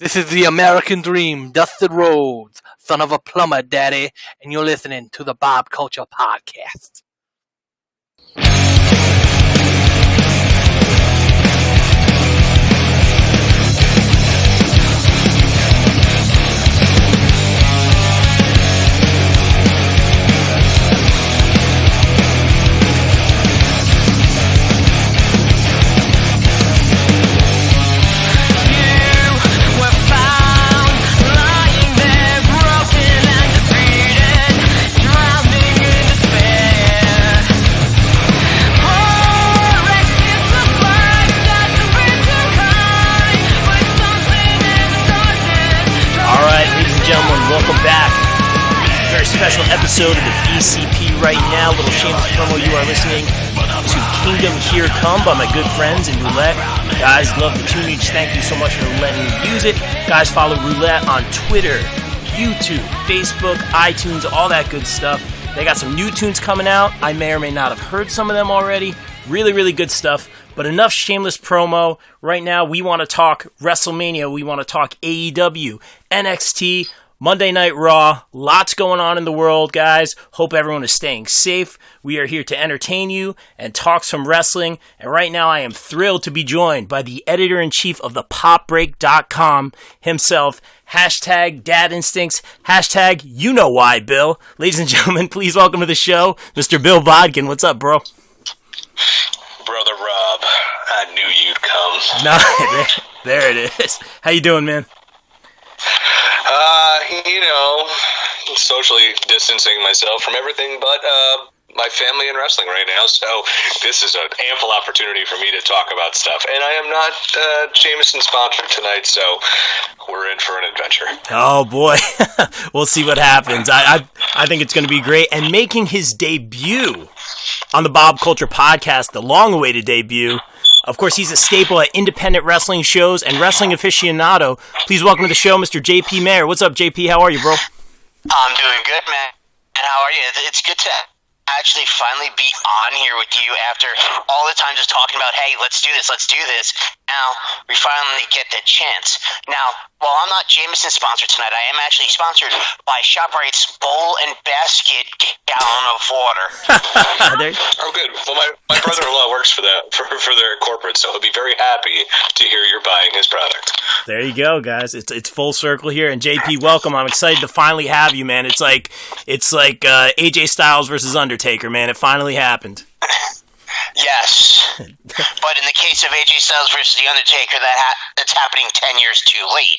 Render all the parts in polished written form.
This is the American Dream, Dustin Rhodes, son of a plumber, daddy, and you're listening to the Bob Culture Podcast. Welcome back. Very special episode of the BCP right now. Little shameless promo. You are listening to Kingdom Here Come by my good friends in Roulette. Guys, love the tunage. Thank you so much for letting me use it. Guys, follow Roulette on Twitter, YouTube, Facebook, iTunes, all that good stuff. They got some new tunes coming out. I may or may not have heard some of them already. Really, really good stuff. But enough shameless promo. Right now, we want to talk WrestleMania. We want to talk AEW, NXT, Monday Night Raw. Lots going on in the world, guys. Hope everyone is staying safe. We are here to entertain you and talk some wrestling. And right now, I am thrilled to be joined by the editor-in-chief of the PopBreak.com himself. Hashtag Dad Instincts. Hashtag you know why, Bill. Ladies and gentlemen, please welcome to the show, Mr. Bill Bodkin. What's up, bro? Brother Rob, I knew you'd come. No, there it is. How you doing, man? Socially distancing myself from everything but my family and wrestling right now, so this is an ample opportunity for me to talk about stuff. And I am not Jameson sponsored tonight, so we're in for an adventure. Oh, boy. We'll see what happens. I think it's going to be great. And making his debut on the Bob Culture Podcast, the long-awaited debut. Of course, he's a staple at independent wrestling shows and wrestling aficionado. Please welcome to the show, Mr. JP Mayer. What's up, JP? How are you, bro? I'm doing good, man. And how are you? It's good to actually finally be on here with you after all the time just talking about, hey, let's do this. Now, we finally get the chance. Now, while I'm not Jameson sponsored tonight, I am actually sponsored by ShopRite's Bowl and Basket Gallon of Water. Oh, good. Well, my brother-in-law works for their corporate, so he'll be very happy to hear you're buying his product. There you go, guys. It's full circle here. And JP, welcome. I'm excited to finally have you, man. It's like AJ Styles versus Undertaker, man. It finally happened. Yes, but in the case of AJ Styles versus The Undertaker, that's happening 10 years too late.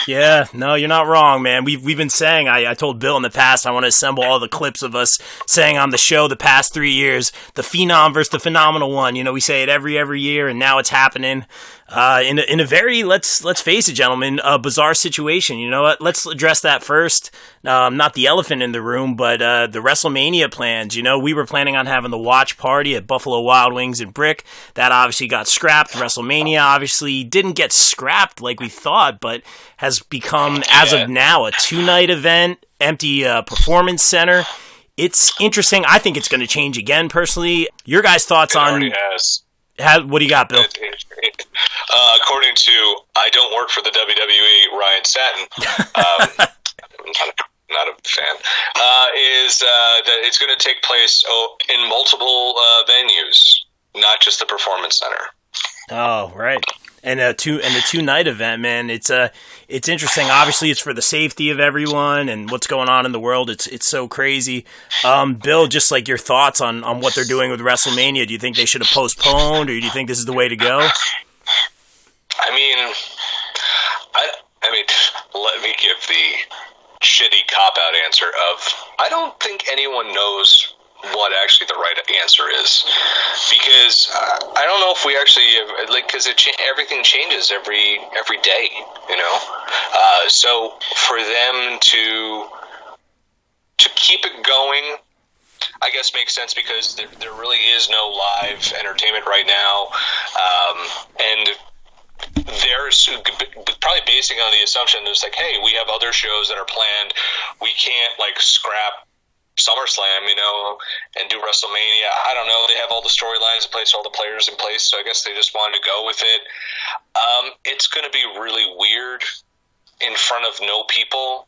Yeah. No, you're not wrong, man. We've been saying, I told Bill in the past, I want to assemble all the clips of us saying on the show the past 3 years, the Phenom versus the Phenomenal One. You know, we say it every year, and now it's happening. In a very, let's face it, gentlemen, a bizarre situation. You know what? Let's address that first. Not the elephant in the room, but the WrestleMania plans. You know, we were planning on having the watch party at Buffalo Wild Wings and Brick. That obviously got scrapped. WrestleMania obviously didn't get scrapped like we thought, but has become, as of now, a 2-night event, empty performance center. It's interesting. I think it's going to change again, personally. Your guys' thoughts on... It already has. What do you got, Bill? According to I don't work for the WWE, Ryan Satin, not a fan, is that it's going to take place in multiple venues, not just the Performance Center. Oh, right. And the 2-night event, man, it's interesting. Obviously, it's for the safety of everyone and what's going on in the world. It's so crazy. Bill, just like your thoughts on what they're doing with WrestleMania. Do you think they should have postponed, or do you think this is the way to go? I mean, let me give the shitty cop-out answer of, I don't think anyone knows what actually the right answer is, because I don't know if we actually because everything changes every day, you know. So for them to keep it going, I guess makes sense, because there really is no live entertainment right now, and they're probably basing on the assumption that it's like, hey, we have other shows that are planned, we can't scrap SummerSlam, you know, and do WrestleMania. I don't know. They have all the storylines in place, all the players in place, so I guess they just wanted to go with it. It's going to be really weird in front of no people.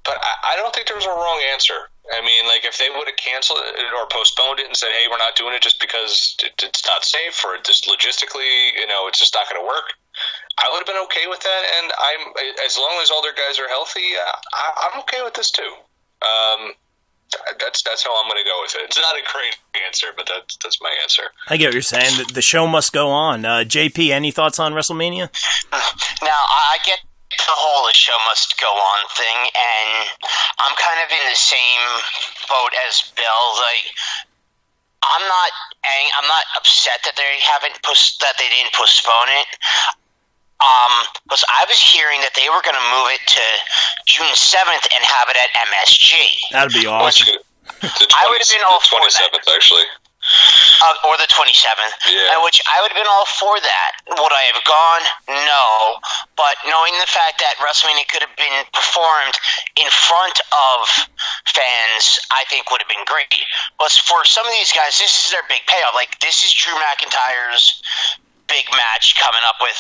But I don't think there was a wrong answer. I mean, like, if they would have canceled it or postponed it and said, hey, we're not doing it just because it's not safe or just logistically, it's just not going to work, I would have been okay with that. And as long as all their guys are healthy, I'm okay with this too. That's how I'm going to go with it. It's not a great answer, but that's my answer. I get what you're saying. The show must go on. JP, any thoughts on WrestleMania? Now, I get the whole "the show must go on" thing, and I'm kind of in the same boat as Bill. Like, I'm not upset that they didn't postpone it. Because I was hearing that they were going to move it to June 7th and have it at MSG. That'd be awesome. I would have been all for that. 27th, actually. Or the 27th. Yeah. Which I would have been all for that. Would I have gone? No. But knowing the fact that WrestleMania could have been performed in front of fans, I think would have been great. But for some of these guys, this is their big payoff. Like, this is Drew McIntyre's big match coming up with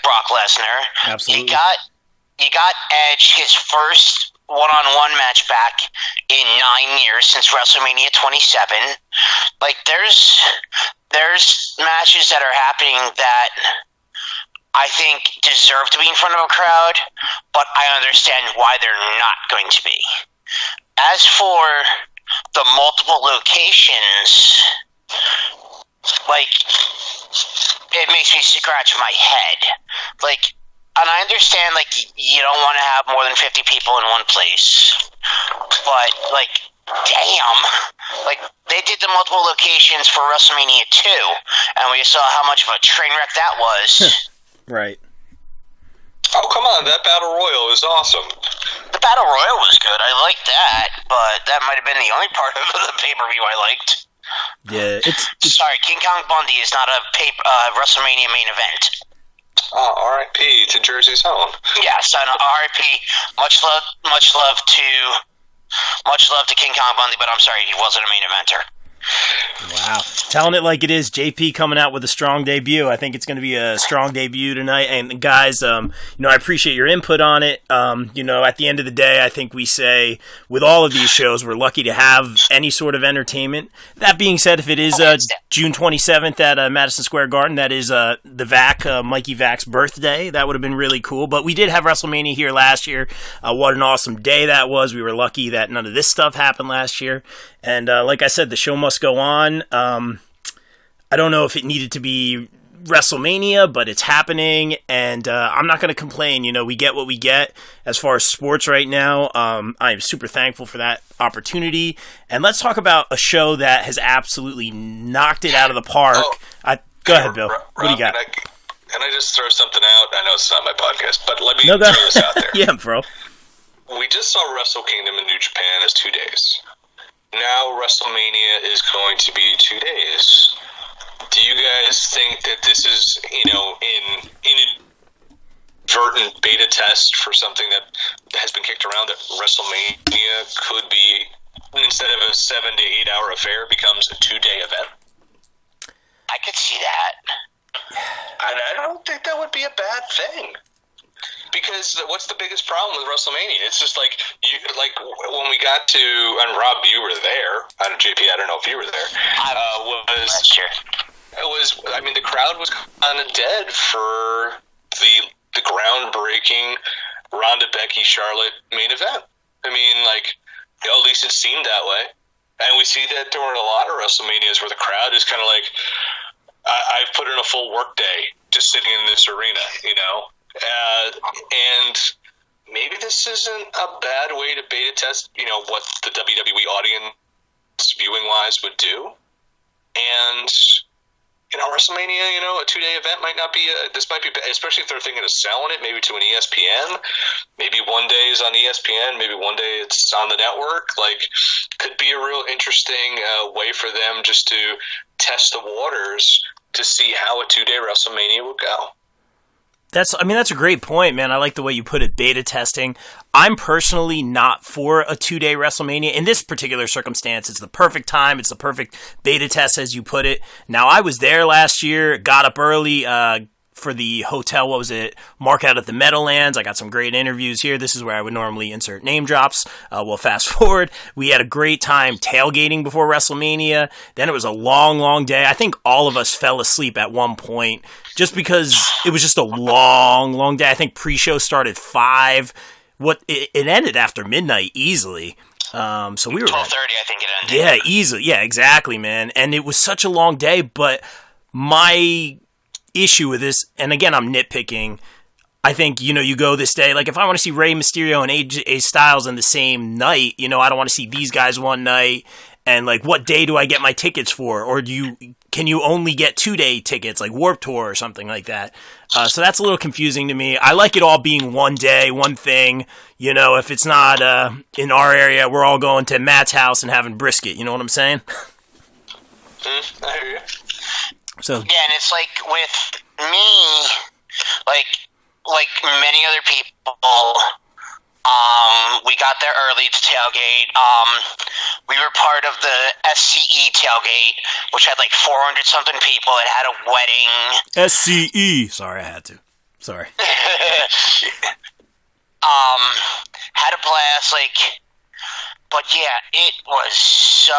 Brock Lesnar. Absolutely. You got Edge, his first one-on-one match back in 9 years since WrestleMania 27. Like, there's matches that are happening that I think deserve to be in front of a crowd, but I understand why they're not going to be. As for the multiple locations, like, it makes me scratch my head. Like, and I understand, like, you don't want to have more than 50 people in one place. But, like, damn. Like, they did the multiple locations for WrestleMania 2, and we saw how much of a train wreck that was. Right. Oh, come on. That Battle Royal is awesome. The Battle Royal was good. I liked that, but that might have been the only part of the pay-per-view I liked. Yeah, it's Sorry, King Kong Bundy is not a WrestleMania main event. R.I.P. to Jersey's home. Yes, I know. R.I.P. Much love to King Kong Bundy, but I'm sorry, he wasn't a main eventer. Wow. Telling it like it is, JP coming out with a strong debut. I think it's going to be a strong debut tonight. And guys, I appreciate your input on it. At the end of the day, I think we say with all of these shows, we're lucky to have any sort of entertainment. That being said, if it is June 27th at Madison Square Garden, that is the Mikey Vac's birthday. That would have been really cool. But we did have WrestleMania here last year. What an awesome day that was. We were lucky that none of this stuff happened last year. And like I said, the show must go on. I don't know if it needed to be WrestleMania, but it's happening, and I'm not going to complain. We get what we get as far as sports right now. I am super thankful for that opportunity. And let's talk about a show that has absolutely knocked it out of the park. Go ahead, Bill. Rob, what do you got? Can I just throw something out? I know it's not my podcast, but let me throw this out there. Yeah, bro. We just saw Wrestle Kingdom in New Japan as 2 days. Now WrestleMania is going to be 2 days. Do you guys think that this is, in inadvertent beta test for something that has been kicked around, that WrestleMania could be, instead of a 7 to 8 hour affair, becomes a 2-day event? I could see that. And I don't think that would be a bad thing. Because what's the biggest problem with WrestleMania? It's just like when we got to, and Rob, you were there. JP, I don't know if you were there. The crowd was kind of dead for the groundbreaking Ronda Becky Charlotte main event. At least it seemed that way. And we see that during a lot of WrestleManias where the crowd is kind of like, I've put in a full work day just sitting in this arena, and maybe this isn't a bad way to beta test, what the WWE audience viewing-wise would do. And, WrestleMania, a 2-day event might not be this might be, especially if they're thinking of selling it, maybe to an ESPN. Maybe one day is on ESPN, maybe one day it's on the network. Could be a real interesting way for them just to test the waters to see how a 2-day WrestleMania would go. That's a great point, man. I like the way you put it, beta testing. I'm personally not for a 2-day WrestleMania. In this particular circumstance, it's the perfect time. It's the perfect beta test, as you put it. Now, I was there last year, got up early, for the hotel, what was it, mark out at the Meadowlands. I got some great interviews here. This is where I would normally insert name drops. We'll fast forward. We had a great time tailgating before WrestleMania. Then it was a long, long day. I think all of us fell asleep at one point just because it was just a long, long day. I think pre-show started 5. It ended after midnight easily. So we were 12:30, I think it ended. Yeah, easily. Yeah, exactly, man. And it was such a long day, but my issue with this, and again, I'm nitpicking, I think, you go this day, like if I want to see Rey Mysterio and AJ Styles in the same night, I don't want to see these guys one night, and like what day do I get my tickets for? Or can you only get 2-day tickets, like Warped Tour or something like that? So that's a little confusing to me. I like it all being one day, one thing. If it's not in our area, we're all going to Matt's house and having brisket. You know what I'm saying? I hear you. So yeah, and it's like with me, like many other people, we got there early to tailgate. We were part of the SCE tailgate, which had like 400 something people. It had a wedding. SCE. Sorry, I had to. Sorry. Had a blast, but yeah, it was so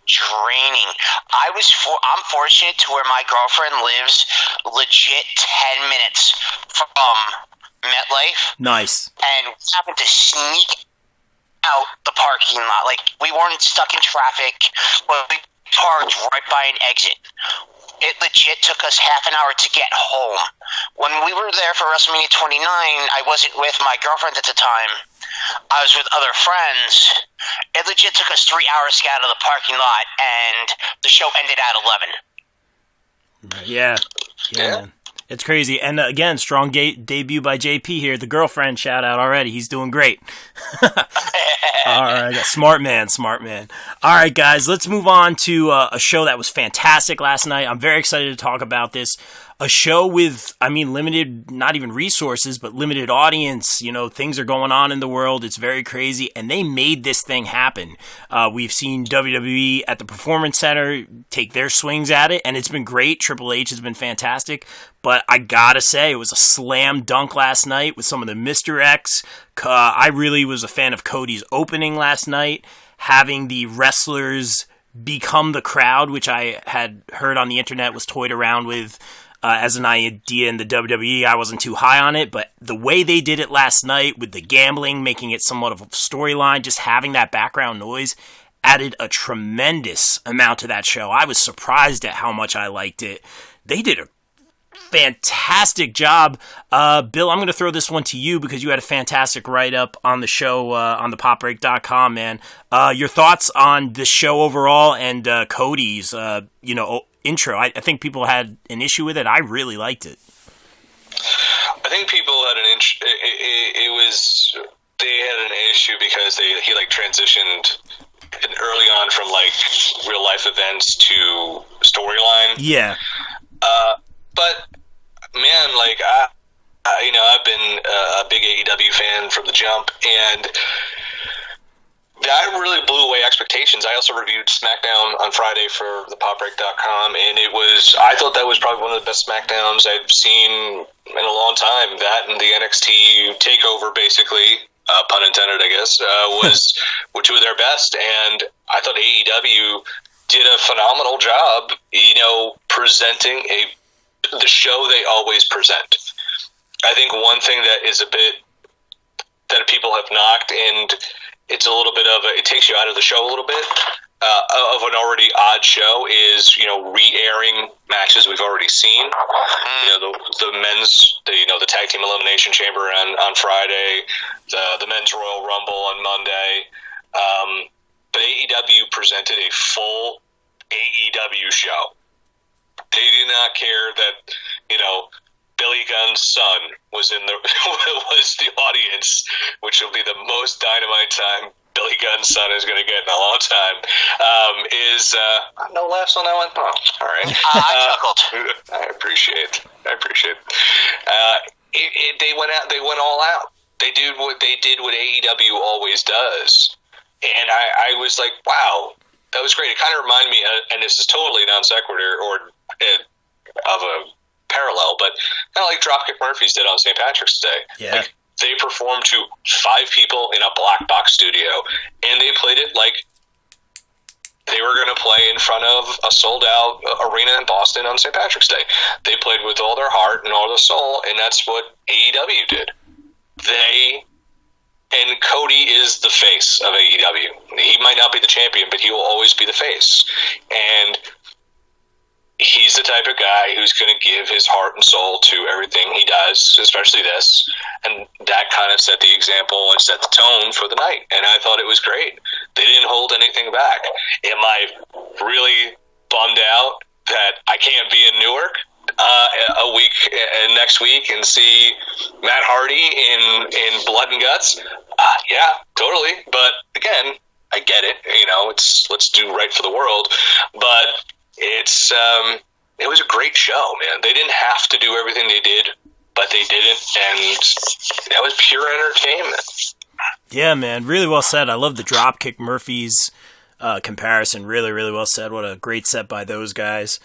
draining. I'm fortunate to where my girlfriend lives legit 10 minutes from MetLife. Nice. And we happened to sneak out the parking lot. Like, we weren't stuck in traffic, but we parked right by an exit. It legit took us half an hour to get home. When we were there for WrestleMania 29, I wasn't with my girlfriend at the time. I was with other friends. It legit took us 3 hours to get out of the parking lot, and the show ended at 11. Yeah, man. It's crazy. And again, strong debut by JP here. The girlfriend shout out already. He's doing great. All right. Smart man. All right, guys, let's move on to a show that was fantastic last night. I'm very excited to talk about this. A show with, limited, not even resources, but limited audience. Things are going on in the world. It's very crazy. And they made this thing happen. We've seen WWE at the Performance Center take their swings at it, and it's been great. Triple H has been fantastic. But I gotta say, it was a slam dunk last night with some of the Mr. X. I really was a fan of Cody's opening last night, having the wrestlers become the crowd, which I had heard on the internet was toyed around with as an idea in the WWE. I wasn't too high on it, but the way they did it last night with the gambling, making it somewhat of a storyline, just having that background noise added a tremendous amount to that show. I was surprised at how much I liked it. They did a fantastic job. Bill, I'm going to throw this one to you because you had a fantastic write-up on the show on thepopbreak.com, man. Your thoughts on this show overall and Cody's, intro. I think people had an issue with it. I really liked it. I think people had an issue. They had an issue because he transitioned early on from real life events to storyline. Yeah. But man, I've been a big AEW fan from the jump, and that really blew away expectations. I also reviewed SmackDown on Friday for thepopbreak.com, and I thought that was probably one of the best SmackDowns I've seen in a long time. That and the NXT takeover, basically, pun intended, I guess, were two of their best. And I thought AEW did a phenomenal job, presenting the show they always present. I think one thing that is a bit that people have knocked, and it's a little bit of it takes you out of the show a little bit of an already odd show is re-airing matches we've already seen. The men's the tag team elimination chamber on Friday, the men's Royal Rumble on Monday, but AEW presented a full AEW show. They did not care that Billy Gunn's son was the audience, which will be the most dynamite time Billy Gunn's son is going to get in a long time. No laughs on that one? Oh, all right. I chuckled. I appreciate. They went out. They went all out. They did what AEW always does, and I was like, wow, that was great. It kind of reminded me, and this is totally non sequitur of a parallel, but kind of like Dropkick Murphys did on St. Patrick's Day. Yeah. Like, they performed to 5 people in a black box studio, and they played it like they were going to play in front of a sold-out arena in Boston on St. Patrick's Day. They played with all their heart and all their soul, and that's what AEW did. And Cody is the face of AEW. He might not be the champion, but he will always be the face. And he's the type of guy who's going to give his heart and soul to everything he does, especially this. And that kind of set the example and set the tone for the night. And I thought it was great. They didn't hold anything back. Am I really bummed out that I can't be in Newark next week and see Matt Hardy in Blood and Guts? Yeah, totally. But again, I get it. Let's do right for the world. But it was a great show, man. They didn't have to do everything they did, but they didn't, and that was pure entertainment. Yeah, man, really well said. I love the Dropkick Murphys comparison. Really, really well said. What a great set by those guys.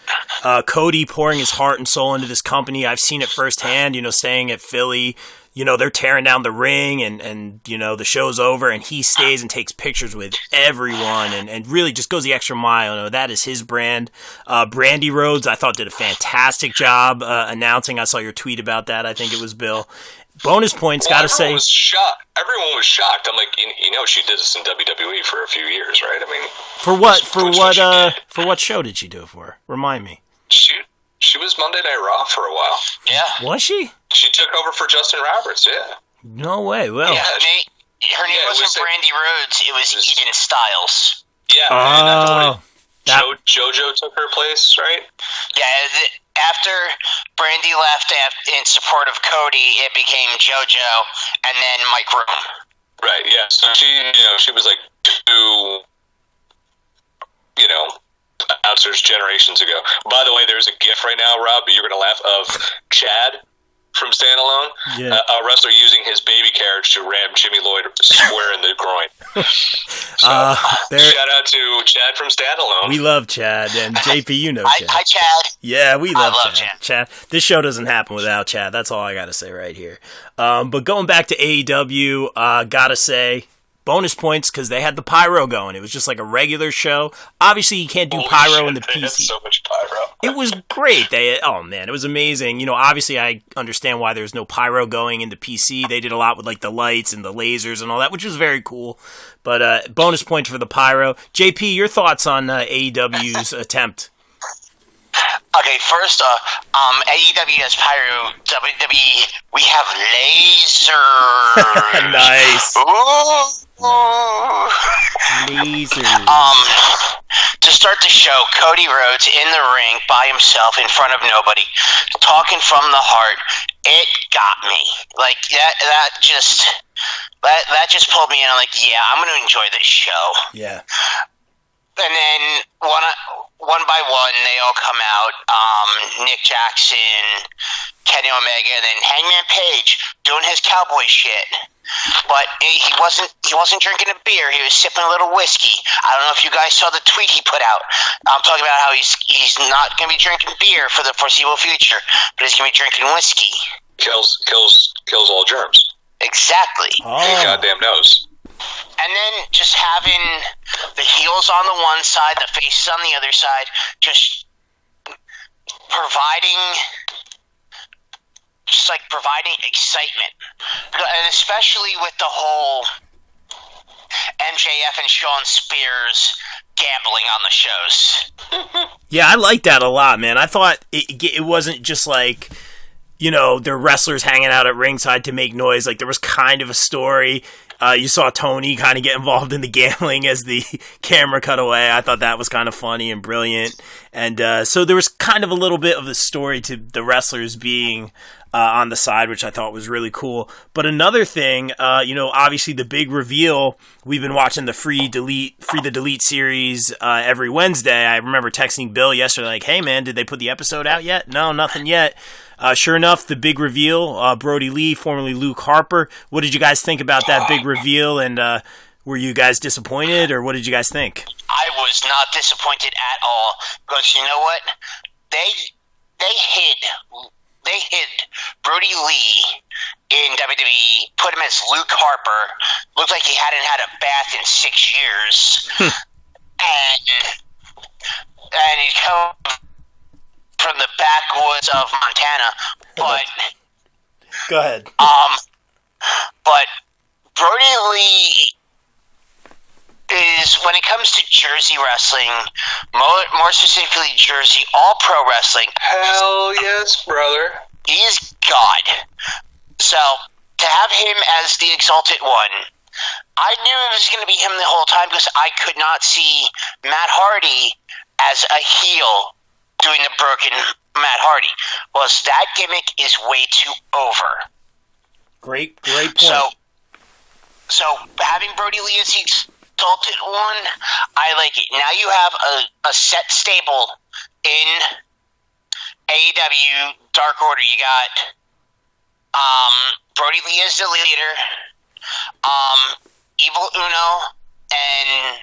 Cody pouring his heart and soul into this company. I've seen it firsthand, staying at Philly. They're tearing down the ring and the show's over and he stays and takes pictures with everyone and really just goes the extra mile. That is his brand. Brandy Rhodes, I thought, did a fantastic job announcing. I saw your tweet about that. I think it was Bill. Bonus points, gotta say. Everyone was shocked. I'm like, she did this in WWE for a few years, right? I mean, for what show did she do it for? Remind me. She was Monday Night Raw for a while. Yeah. Was she? She took over for Justin Roberts, yeah. No way. Well, yeah, her name wasn't Brandy Rhodes. It was Eden Styles. Yeah. JoJo took her place, right? Yeah, after Brandy left in support of Cody, it became JoJo and then Mike Room. Right, yeah. So she was like 2, announcers generations ago. By the way, there's a GIF right now, Rob, you're going to laugh, of Chad from Standalone, a wrestler using his baby carriage to ram Jimmy Lloyd square in the groin. Shout out to Chad from Standalone. We love Chad, and JP, Chad. Hi, Chad. Yeah, we love Chad. This show doesn't happen without Chad. That's all I got to say right here. But going back to AEW, gotta say, bonus points because they had the pyro going. It was just like a regular show. Obviously, you can't do pyro in the PC. They had so much pyro. It was great. It was amazing. Obviously, I understand why there's no pyro going into PC. They did a lot with like the lights and the lasers and all that, which was very cool. But bonus points for the pyro. JP, your thoughts on AEW's attempt? Okay, first, AEW has pyro. WWE, we have lasers. Nice. Ooh. Lasers. To start the show, Cody Rhodes in the ring by himself in front of nobody, talking from the heart. It got me. Like that just pulled me in. I'm like, yeah, I'm going to enjoy this show. Yeah. And then one by one, they all come out. Nick Jackson, Kenny Omega, and then Hangman Page doing his cowboy shit. But he wasn't drinking a beer. He was sipping a little whiskey. I don't know if you guys saw the tweet he put out. I'm talking about how he's not going to be drinking beer for the foreseeable future, but he's going to be drinking whiskey. Kills all germs. Exactly. Oh. Who goddamn knows? And then just having the heels on the one side, the faces on the other side, just providing excitement. And especially with the whole MJF and Shawn Spears gambling on the shows. Yeah, I like that a lot, man. I thought it wasn't just like, they're wrestlers hanging out at ringside to make noise. Like, there was kind of a story. You saw Tony kind of get involved in the gambling as the camera cut away. I thought that was kind of funny and brilliant. And so there was kind of a little bit of the story to the wrestlers being on the side, which I thought was really cool. But another thing, obviously the big reveal, we've been watching the Free the Delete series every Wednesday. I remember texting Bill yesterday like, hey man, did they put the episode out yet? No, nothing yet. Sure enough, the big reveal, Brody Lee, formerly Luke Harper. What did you guys think about that big reveal? And were you guys disappointed, or what did you guys think? I was not disappointed at all, because you know what? they hid Brody Lee in WWE, put him as Luke Harper. Looked like he hadn't had a bath in 6 years, and he come from the backwoods of Montana. But go ahead. But Brody Lee is, when it comes to Jersey wrestling, more specifically Jersey All-Pro Wrestling. Hell yes, brother. He is God. So, to have him as the Exalted One, I knew it was going to be him the whole time because I could not see Matt Hardy as a heel doing the broken Matt Hardy. Well, that gimmick is way too over. Great point. So having Brody Lee as the Exalted One, I like it. Now you have a set stable in AEW Dark Order. You got Brody Lee is the leader, Evil Uno, and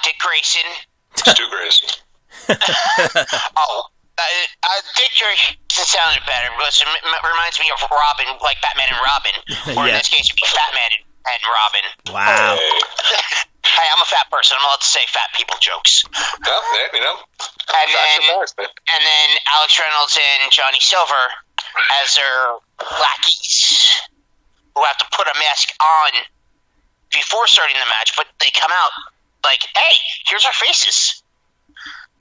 Dick Grayson. Stu Grayson. Dick Grayson sounded better because it reminds me of Robin, like Batman and Robin, or in this case, it'd be Batman and Robin. Wow. Hey, I'm a fat person. I'm allowed to say fat people jokes. Well, you know. And then Alex Reynolds and Johnny Silver as their lackeys who have to put a mask on before starting the match, but they come out like, hey, here's our faces.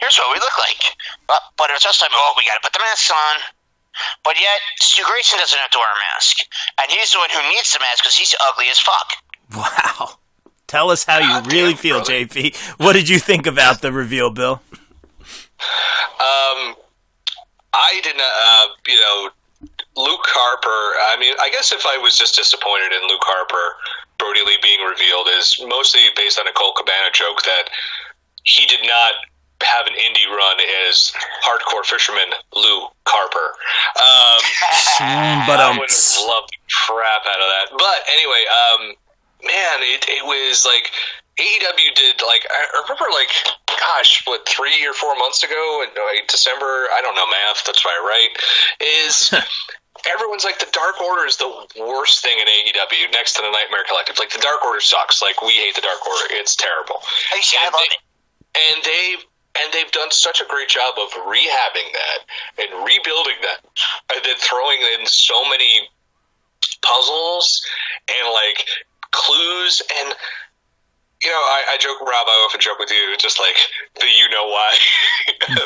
Here's what we look like. But it's just like, we got to put the masks on. But yet, Stu Grayson doesn't have to wear a mask. And he's the one who needs the mask because he's ugly as fuck. Wow. Tell us how you really feel, brother. JP. What did you think about the reveal, Bill? I did not, Luke Harper, I mean, I guess if I was just disappointed in Luke Harper, Brody Lee being revealed is mostly based on a Colt Cabana joke that he did not have an indie run as hardcore fisherman Luke Harper. But I would have loved the crap out of that. But anyway, man, it was like AEW did, like, I remember, like, gosh, 3 or 4 months ago in December, I don't know math, that's why I write, is everyone's like, the Dark Order is the worst thing in AEW next to the Nightmare Collective. Like, the Dark Order sucks. Like, we hate the Dark Order. It's terrible. I love it. And they've done such a great job of rehabbing that and rebuilding that, and then throwing in so many puzzles and, like, clues. And, you know, I joke, Rob, I often joke with you, just like the you-know-why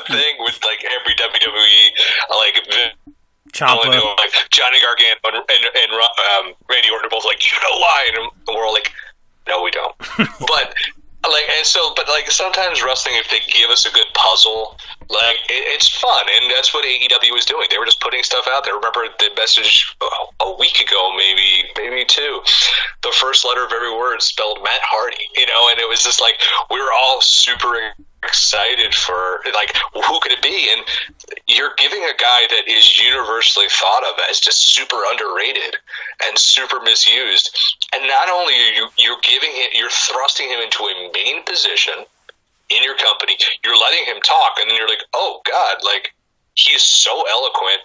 thing with, like, every WWE, like, Ciampa. Like Johnny Gargano and Randy Orton are both like, you know why? And we're all like, no, we don't. But sometimes wrestling, if they give us a good puzzle, like, it's fun, and that's what AEW was doing. They were just putting stuff out there. Remember the message a week ago, maybe two. The first letter of every word spelled Matt Hardy, and it was just like, we were all super excited for, like, who could it be? And you're giving a guy that is universally thought of as just super underrated and super misused. And not only are you're thrusting him into a main position in your company, you're letting him talk, and then you're like, oh God, like, he's so eloquent.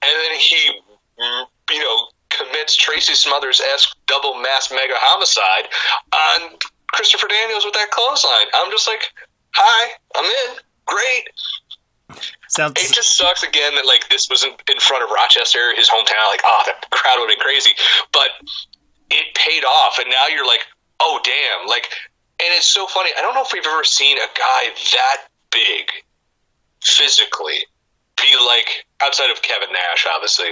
And then he, commits Tracy Smothers-esque double mass mega homicide on Christopher Daniels with that clothesline. I'm just like, hi, I'm in. Great. It just sucks again that, like, this wasn't in front of Rochester, his hometown. Like, that crowd would have been crazy. But it paid off, and now you're like, oh, damn. Like, and it's so funny. I don't know if we've ever seen a guy that big physically be, like, outside of Kevin Nash, obviously,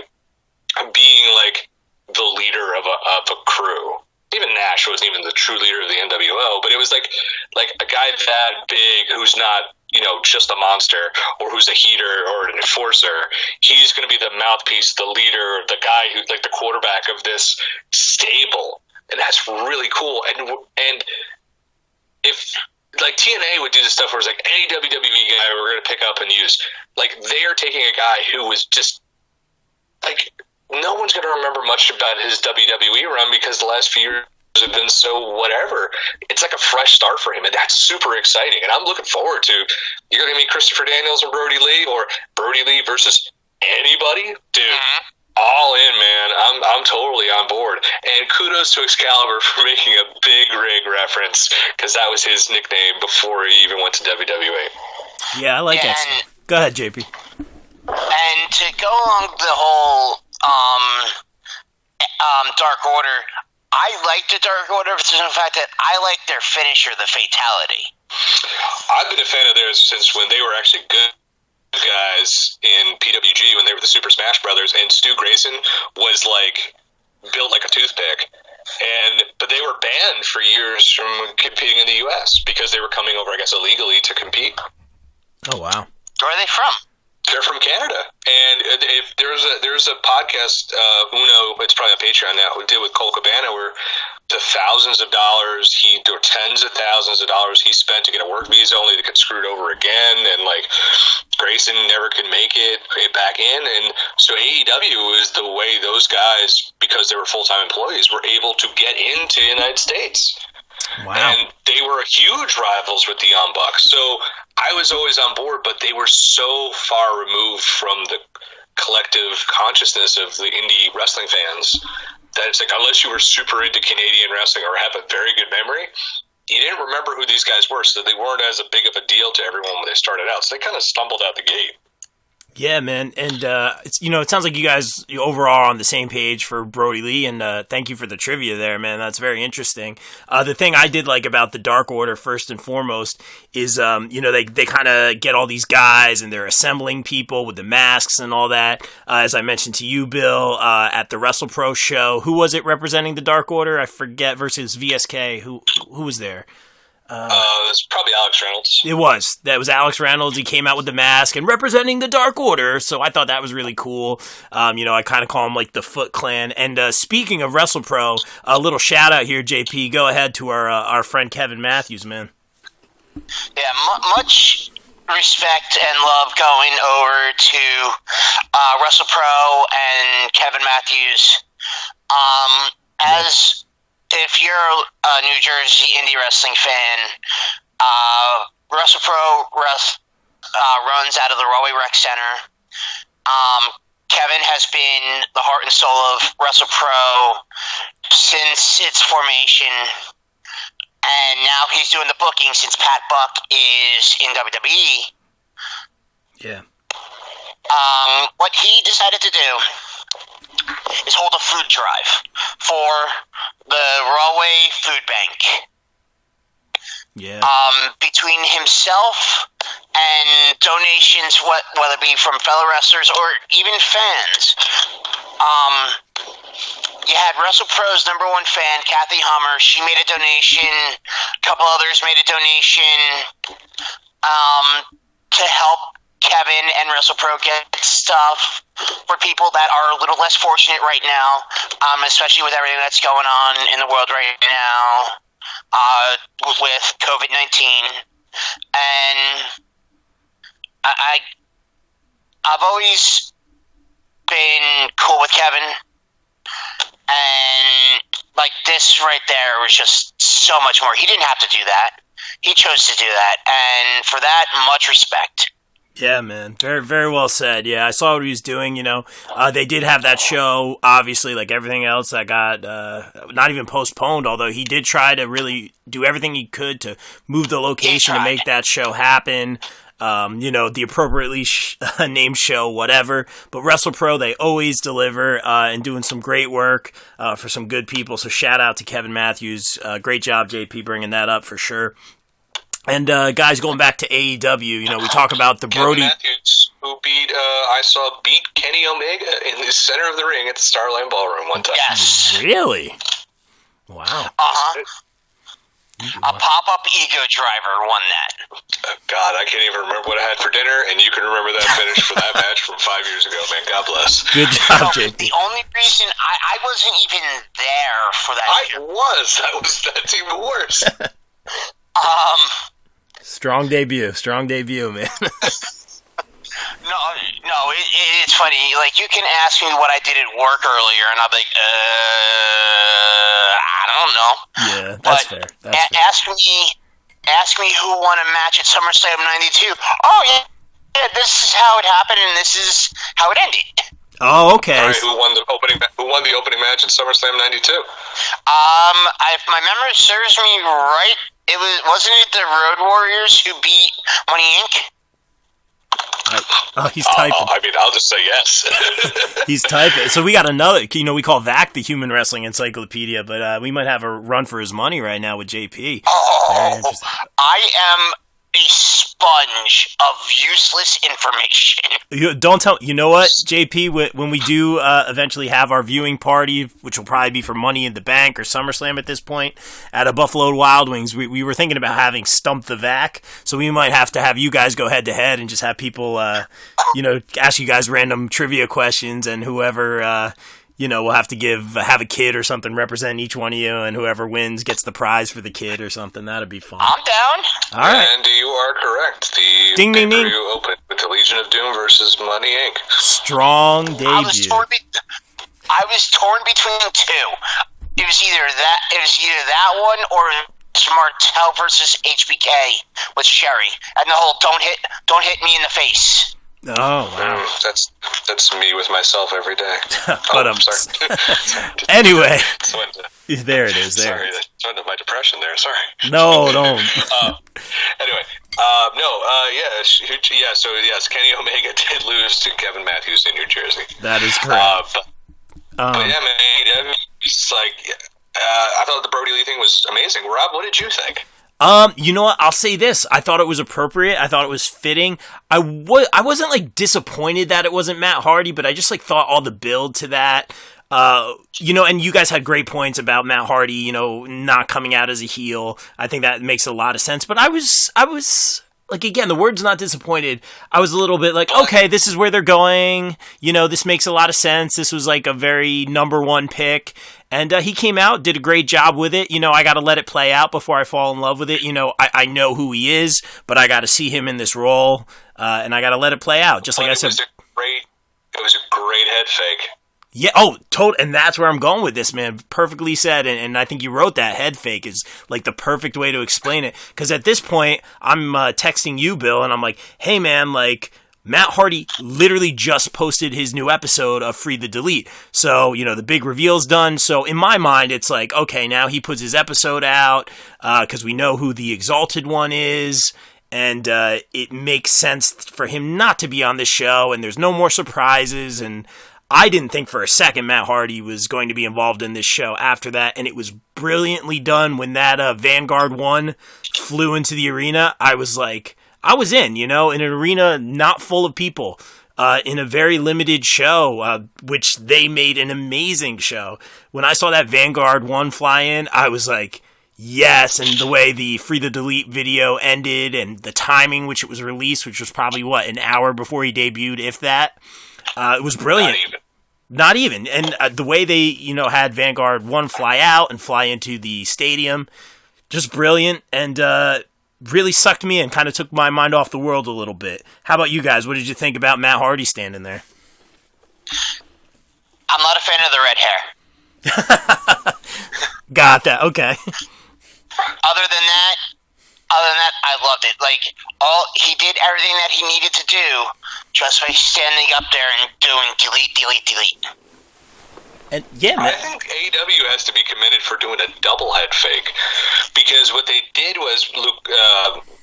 being, like, the leader of a crew. Even Nash wasn't even the true leader of the NWO, but it was like a guy that big who's not, just a monster, or who's a heater or an enforcer. He's going to be the mouthpiece, the leader, the guy who, like, the quarterback of this stable, and that's really cool. And if, like, TNA would do this stuff where it's like, any WWE guy we're going to pick up and use, like, they are taking a guy who was just, like, no one's going to remember much about his WWE run because the last few years have been so whatever. It's like a fresh start for him, and that's super exciting. And I'm looking forward to, you're going to meet Christopher Daniels and Brody Lee, or Brody Lee versus anybody? Dude, all in, man. I'm totally on board. And kudos to Excalibur for making a big rig reference, because that was his nickname before he even went to WWE. Yeah, I like it. Go ahead, JP. And to go along the whole Dark Order, I like the Dark Order for the fact that I like their finisher, the Fatality. I've been a fan of theirs since when they were actually good guys in PWG, when they were the Super Smash Brothers, and Stu Grayson was like built like a toothpick. But they were banned for years from competing in the U.S. because they were coming over, I guess, illegally to compete. Oh, wow. Where are they from? They're from Canada. And if there's a podcast, Uno, it's probably on Patreon now, who did with Cole Cabana, where the thousands of dollars or tens of thousands of dollars he spent to get a work visa only to get screwed over again, and like Grayson never could make it back in. And so AEW is the way those guys, because they were full-time employees, were able to get into the United States. Wow. And they were huge rivals with the Young Bucks. So I was always on board, but they were so far removed from the collective consciousness of the indie wrestling fans that it's like, unless you were super into Canadian wrestling or have a very good memory, you didn't remember who these guys were, so they weren't as a big of a deal to everyone when they started out. So they kind of stumbled out the gate. Yeah, man, and it sounds like you guys overall are on the same page for Brody Lee, and thank you for the trivia there, man. That's very interesting. The thing I did like about the Dark Order, first and foremost, is they kind of get all these guys and they're assembling people with the masks and all that. As I mentioned to you, Bill, at the WrestlePro show, who was it representing the Dark Order? I forget, versus VSK. Who was there? It's probably Alex Reynolds. That was Alex Reynolds. He came out with the mask and representing the Dark Order, so I thought that was really cool. I kind of call him like the Foot Clan. And speaking of WrestlePro, a little shout out here, JP. Go ahead to our friend Kevin Matthews, man. Yeah, much respect and love going over to WrestlePro and Kevin Matthews. If you're a New Jersey indie wrestling fan, WrestlePro runs out of the Rahway Rec Center. Kevin has been the heart and soul of WrestlePro since its formation, and now he's doing the booking since Pat Buck is in WWE. Yeah. What he decided to do is hold a food drive for the Rahway Food Bank. Yeah. Between himself and donations, whether it be from fellow wrestlers or even fans, you had WrestlePro's number one fan, Kathy Hummer. She made a donation. A couple others made a donation to help Kevin and WrestlePro get stuff for people that are a little less fortunate right now, especially with everything that's going on in the world right now with COVID-19. And I've always been cool with Kevin, and like this right there was just so much more. He didn't have to do that. He chose to do that, and for that, much respect. Yeah, man. Very, very well said. Yeah, I saw what he was doing, They did have that show, obviously, like everything else that got not even postponed, although he did try to really do everything he could to move the location to make that show happen. The appropriately named show, whatever. But WrestlePro, they always deliver and doing some great work for some good people. So shout out to Kevin Matthews. Great job, JP, bringing that up for sure. And guys, going back to AEW, we talk about the Brody Matthews, who beat Kenny Omega in the center of the ring at the Starline Ballroom one time. Yes, really? Wow. A pop-up ego driver won that. God, I can't even remember what I had for dinner, and you can remember that finish for that match from 5 years ago, man. God bless. Good job, JP. The only reason I wasn't even there for that. That's even worse. Strong debut, man. It's funny. Like, you can ask me what I did at work earlier, and I'll be like, I don't know. Yeah, that's fair. Ask me who won a match at SummerSlam '92. Oh yeah, this is how it happened, and this is how it ended. Oh, okay. All right, who won the opening match at SummerSlam '92? If my memory serves me right, wasn't it the Road Warriors who beat Money Inc.? Oh, he's typing. I mean, I'll just say yes. He's typing. So we got another, we call VAC the Human Wrestling Encyclopedia, but we might have a run for his money right now with JP. Oh, I am a sponge of useless information. Don't tell. You know what, JP? When we do eventually have our viewing party, which will probably be for Money in the Bank or SummerSlam at this point, at a Buffalo Wild Wings, we were thinking about having Stump the Vac. So we might have to have you guys go head to head and just have people, ask you guys random trivia questions, and whoever. We'll have to have a kid or something represent each one of you, and whoever wins gets the prize for the kid or something. That'd be fun. I'm down. All right. And you are correct. The ding, ding, ding. opened with the Legion of Doom versus Money Inc. Strong debut. I was torn between two. It was either that one or Martel versus HBK with Sherry, and the whole don't hit me in the face. Oh, wow. That's me with myself every day. But I'm sorry. Anyway, there it is. Sorry, that's one of my depression there. Sorry. No, don't. Anyway, So yes, Kenny Omega did lose to Kevin Matthews in New Jersey. That is correct. But yeah, man, it's like I thought the Brody Lee thing was amazing. Rob, what did you think? You know what? I'll say this. I thought it was appropriate. I thought it was fitting. I wasn't like disappointed that it wasn't Matt Hardy, but I just like thought all the build to that. And you guys had great points about Matt Hardy, not coming out as a heel. I think that makes a lot of sense. But I was like, again, the word's not disappointed. I was a little bit like, okay, this is where they're going. This makes a lot of sense. This was like a very number one pick. And he came out, did a great job with it. I got to let it play out before I fall in love with it. I know who he is, but I got to see him in this role, and I got to let it play out. Just like I said, it was a great head fake. Yeah. And that's where I'm going with this, man. Perfectly said, and I think you wrote that. Head fake is like the perfect way to explain it. Because at this point, I'm texting you, Bill, and I'm like, hey, man, like, Matt Hardy literally just posted his new episode of Free the Delete. So, the big reveal's done. So in my mind, it's like, okay, now he puts his episode out because we know who the Exalted One is. And it makes sense for him not to be on this show. And there's no more surprises. And I didn't think for a second Matt Hardy was going to be involved in this show after that. And it was brilliantly done when that Vanguard 1 flew into the arena. I was like... I was in an arena not full of people, in a very limited show, which they made an amazing show. When I saw that Vanguard 1 fly in, I was like, yes, and the way the Free the Delete video ended and the timing which it was released, which was probably, an hour before he debuted, if that, it was brilliant. Not even. And the way they, had Vanguard 1 fly out and fly into the stadium, just brilliant, and really sucked me in, kind of took my mind off the world a little bit. How about you guys? What did you think about Matt Hardy standing there? I'm not a fan of the red hair. Got that. Okay. Other than that, I loved it. Like, he did everything that he needed to do just by standing up there and doing delete. And yeah, man. I think AEW has to be commended for doing a double head fake, because what they did was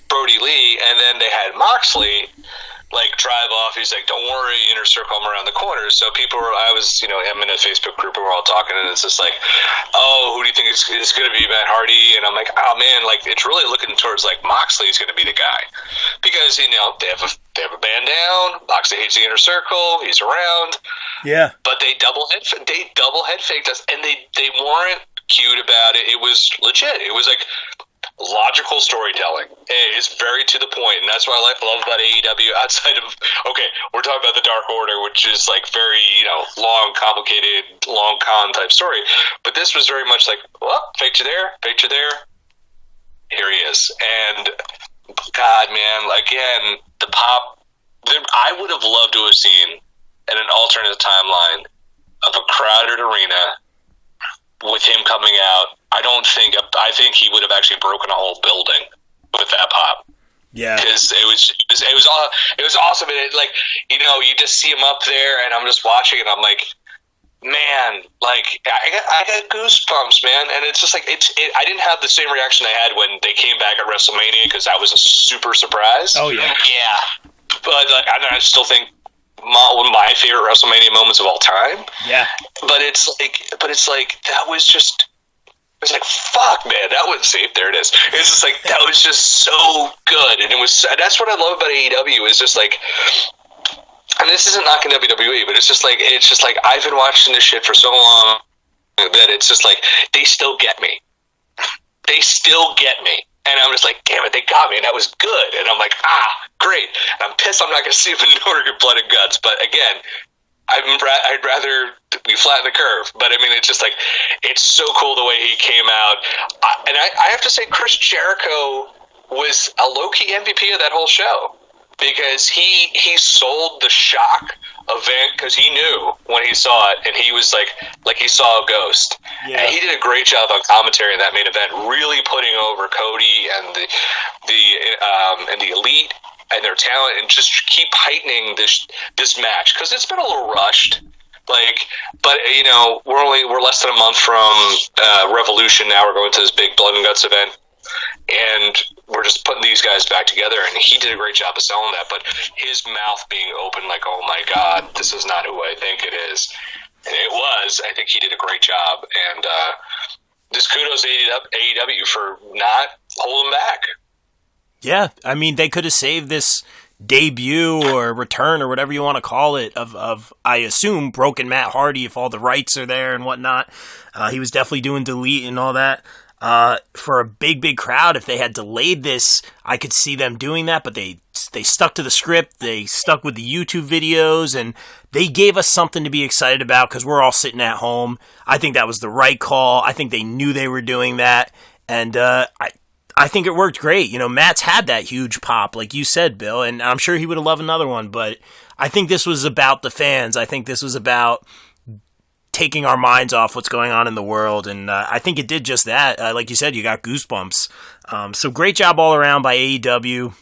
Brody Lee, and then they had Moxley drive off. He's like, "Don't worry, inner circle, I'm around the corner." So I'm in a Facebook group and we're all talking, and it's just like, "Oh, who do you think is going to be Matt Hardy?" And I'm like, "Oh man, it's really looking towards Moxley's going to be the guy, because they have a band down. Moxley hates the inner circle. He's around." Yeah. But they double head faked us, and they weren't cute about it. It was legit. It was logical storytelling. It's very to the point, and that's what I love about AEW. Outside of, we're talking about the Dark Order, which is very long, complicated, long con type story. But this was very much faked you there. Here he is, and God, man, again, the pop I would have loved to have seen in an alternate timeline of a crowded arena with him coming out. I think he would have actually broken a whole building with that pop. Yeah, because it was awesome. And it, like, you know, you just see him up there, and I'm just watching, and I'm like, man, like I got goosebumps, man. And it's just like I didn't have the same reaction I had when they came back at WrestleMania, because that was a super surprise. Oh yeah, yeah. But like, I still think one of my favorite WrestleMania moments of all time. Yeah. But it's like that was just. It was like, fuck, man, that was safe. There it is. It's just like, that was just so good. And that's what I love about AEW, is just like, and this isn't knocking WWE, but it's just like I've been watching this shit for so long that it's just like, they still get me. They still get me. And I'm just like, damn it, they got me, and that was good. And I'm like, great. And I'm pissed I'm not going to see him in Nordic Blood and Guts. But again, I'd rather we flatten the curve. But I mean, it's just like, it's so cool the way he came out. And I have to say, Chris Jericho was a low-key MVP of that whole show, because he sold the shock event, because he knew when he saw it, and he was like he saw a ghost. Yeah. And he did a great job on commentary in that main event, really putting over Cody and the Elite and their talent, and just keep heightening this match, because it's been a little rushed. But you know, we're less than a month from Revolution. Now we're going to this big Blood and Guts event, and we're just putting these guys back together. And he did a great job of selling that. But his mouth being open, like, oh my God, this is not who I think it is. And it was. I think he did a great job. And just kudos to AEW for not holding back. Yeah, I mean, they could have saved this debut or return or whatever you want to call it of I assume broken Matt Hardy, if all the rights are there and whatnot. He was definitely doing delete and all that. For a big crowd, if they had delayed this, I could see them doing that, but they stuck to the script, they stuck with the YouTube videos, and they gave us something to be excited about, because we're all sitting at home. I think that was the right call. I think they knew they were doing that, and I think it worked great. You know, Matt's had that huge pop, like you said, Bill, and I'm sure he would have loved another one, but I think this was about the fans. I think this was about taking our minds off what's going on in the world, and I think it did just that. Like you said, you got goosebumps. So great job all around by AEW.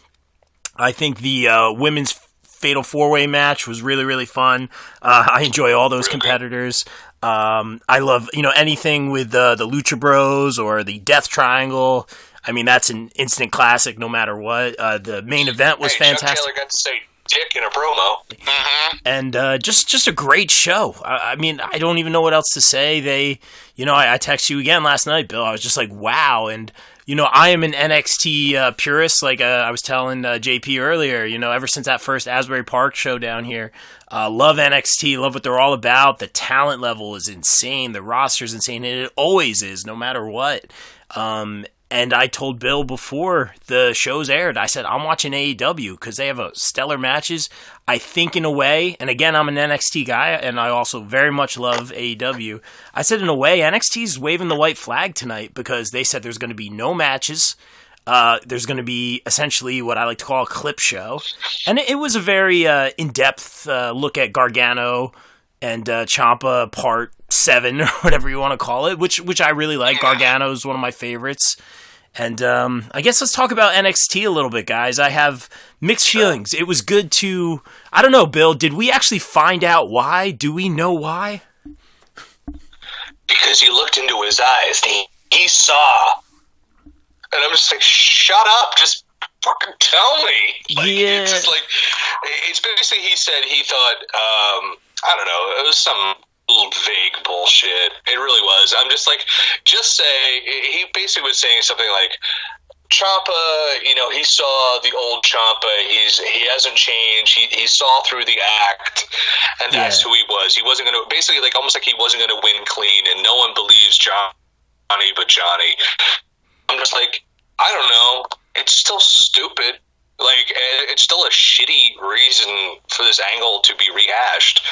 I think the women's Fatal 4-Way match was really, really fun. I enjoy all those competitors. I love, anything with the Lucha Bros or the Death Triangle. I mean, that's an instant classic no matter what. The main event was fantastic. Chuck Taylor got to say dick in a promo. Mm-hmm. And just a great show. I mean, I don't even know what else to say. I texted you again last night, Bill. I was just like, wow. And, I am an NXT purist, like I was telling JP earlier, ever since that first Asbury Park show down here. Love NXT, love what they're all about. The talent level is insane. The roster's insane, and it always is, no matter what. And I told Bill before the shows aired, I said, I'm watching AEW because they have stellar matches. I think in a way, and again, I'm an NXT guy, and I also very much love AEW. I said, in a way, NXT's waving the white flag tonight because they said there's going to be no matches. There's going to be essentially what I like to call a clip show. And it was a very in-depth look at Gargano and Ciampa Part 7, or whatever you want to call it, which I really like. Gargano is one of my favorites. And I guess let's talk about NXT a little bit, guys. I have mixed feelings. It was good to... I don't know, Bill, did we actually find out why? Do we know why? Because you looked into his eyes and he saw. And I'm just like, shut up, just fucking tell me. Yeah. It's just like, it's basically, he said he thought, I don't know, it was some vague bullshit. It really was. I'm just like, just say, he basically was saying something like, Ciampa, he saw the old Ciampa. He hasn't changed. He saw through the act, and that's who he was. He wasn't going to, basically, like, almost like he wasn't going to win clean, and no one believes Johnny but Johnny. I'm just like, I don't know. It's still stupid. Like, it's still a shitty reason for this angle to be rehashed.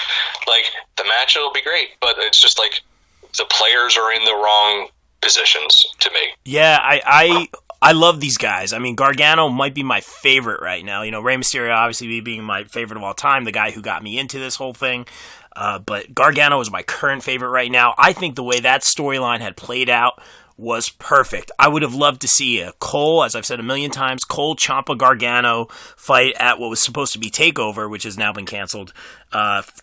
Like, the match will be great, but it's just like the players are in the wrong positions to me. Yeah, I I love these guys. I mean, Gargano might be my favorite right now. You know, Rey Mysterio obviously being my favorite of all time, the guy who got me into this whole thing. But Gargano is my current favorite right now. I think the way that storyline had played out was perfect. I would have loved to see a Cole, as I've said a million times, Cole Ciampa Gargano fight at what was supposed to be TakeOver, which has now been canceled.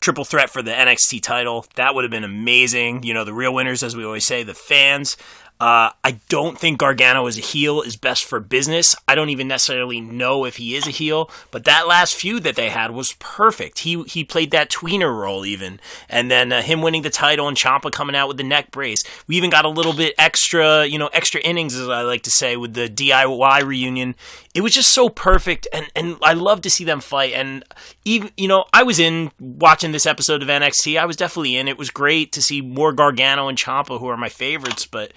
Triple threat for the NXT title. That would have been amazing. You know, the real winners, as we always say, the fans. I don't think Gargano as a heel is best for business. I don't even necessarily know if he is a heel, but that last feud that they had was perfect. He played that tweener role even, and then him winning the title and Ciampa coming out with the neck brace. We even got a little bit extra innings, as I like to say, with the DIY reunion. It was just so perfect, and I love to see them fight. And even, I was in watching this episode of NXT. I was definitely in. It was great to see more Gargano and Ciampa, who are my favorites, but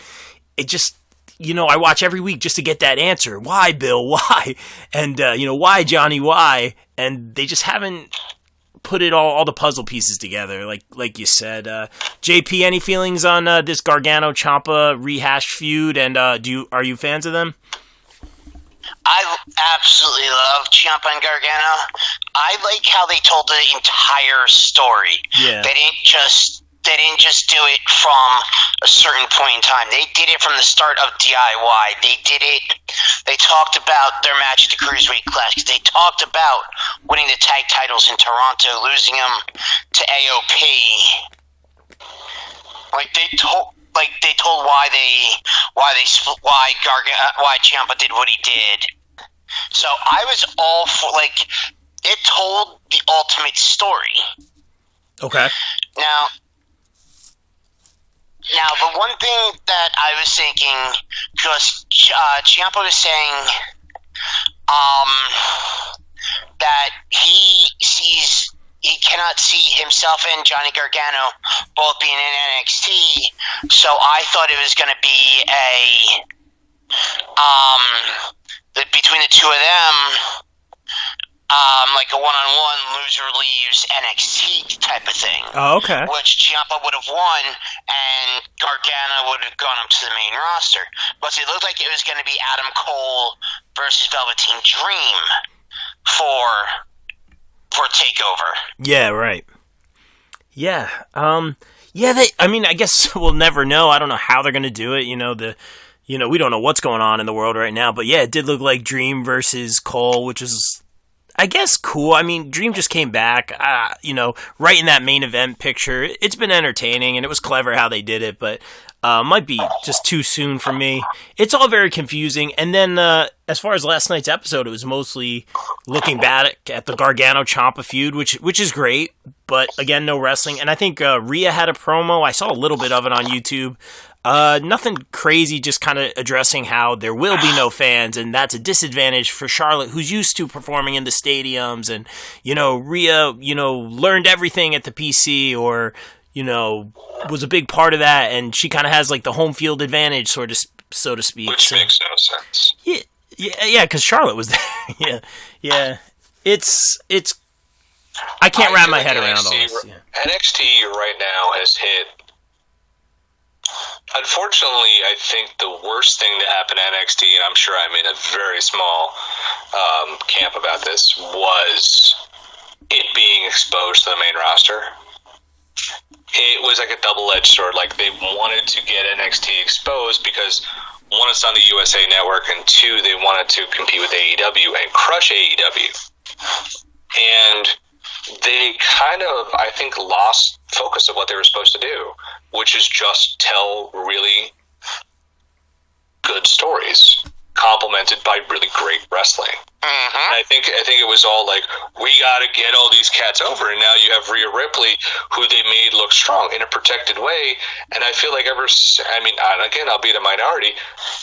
it just, I watch every week just to get that answer. Why, Bill? Why? And, why, Johnny? Why? And they just haven't put it all the puzzle pieces together, like you said. JP, any feelings on this Gargano-Ciampa rehashed feud? And are you fans of them? I absolutely love Ciampa and Gargano. I like how they told the entire story. Yeah. They didn't just do it from a certain point in time. They did it from the start of DIY. They talked about their match at the Cruiserweight Classic. They talked about winning the tag titles in Toronto, losing them to AOP. They told why Ciampa did what he did. So I was all for, it told the ultimate story. Okay. Now, the one thing that I was thinking, because Ciampa was saying that he cannot see himself and Johnny Gargano both being in NXT, so I thought it was going to be between the two of them, like a one-on-one loser leaves NXT type of thing. Oh, okay. Which Ciampa would have won, and Gargano would have gone up to the main roster. But it looked like it was going to be Adam Cole versus Velveteen Dream for TakeOver. Yeah, right. Yeah. I guess we'll never know. I don't know how they're going to do it. We don't know what's going on in the world right now. But yeah, it did look like Dream versus Cole, which is, I guess, cool. I mean, Dream just came back, right in that main event picture. It's been entertaining, and it was clever how they did it, but might be just too soon for me. It's all very confusing. And then, as far as last night's episode, it was mostly looking back at the Gargano-Ciampa feud, which is great, but again, no wrestling. And I think Rhea had a promo. I saw a little bit of it on YouTube. Nothing crazy, just kind of addressing how there will be no fans, and that's a disadvantage for Charlotte, who's used to performing in the stadiums, and, Rhea, learned everything at the PC, or, was a big part of that, and she kind of has, the home field advantage, so to speak. Which makes no sense. Yeah, because Charlotte was there. Yeah. It's I can't wrap my head around all this. Yeah. NXT right now has hit. Unfortunately, I think the worst thing to happen to NXT, and I'm sure I'm in a very small camp about this, was it being exposed to the main roster. It was like a double-edged sword. They wanted to get NXT exposed because, one, it's on the USA Network, and two, they wanted to compete with AEW and crush AEW. And they kind of, I think, lost focus of what they were supposed to do, which is just tell really good stories, complemented by really great wrestling. Mm-hmm. I think it was all we got to get all these cats over, and now you have Rhea Ripley, who they made look strong in a protected way. And I feel like again, I'll be the minority,